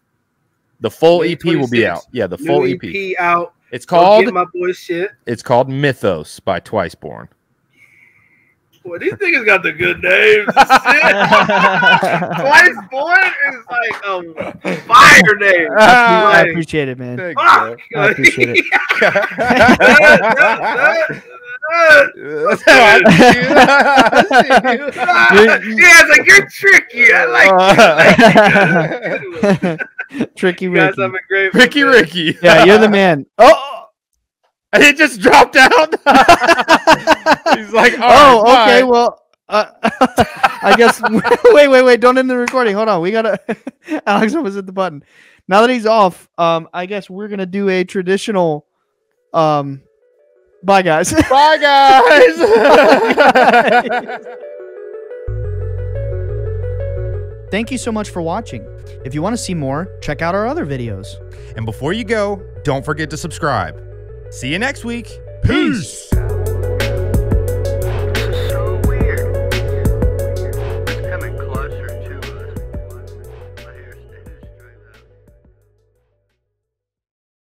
The full May EP will be out. Yeah, the full New EP out. It's called Get my boy shit. It's called Mythos by Twiceborn. Boy, these niggas got the good names. Twiceborn is like a fire name. I appreciate it, man. Fuck. I appreciate it. Yeah, it's like you're tricky. I like you. Tricky You guys Ricky. have a great Ricky. Yeah, you're the man. Oh, It just dropped out. He's like, oh, right, okay. bye. Well, I guess. Wait. Don't end the recording. Hold on. We gotta. Alex almost hit the button. Now that he's off, I guess we're gonna do a traditional. Bye, guys. Bye, guys. Thank you so much for watching. If you want to see more, check out our other videos. And before you go, don't forget to subscribe. See you next week. Peace.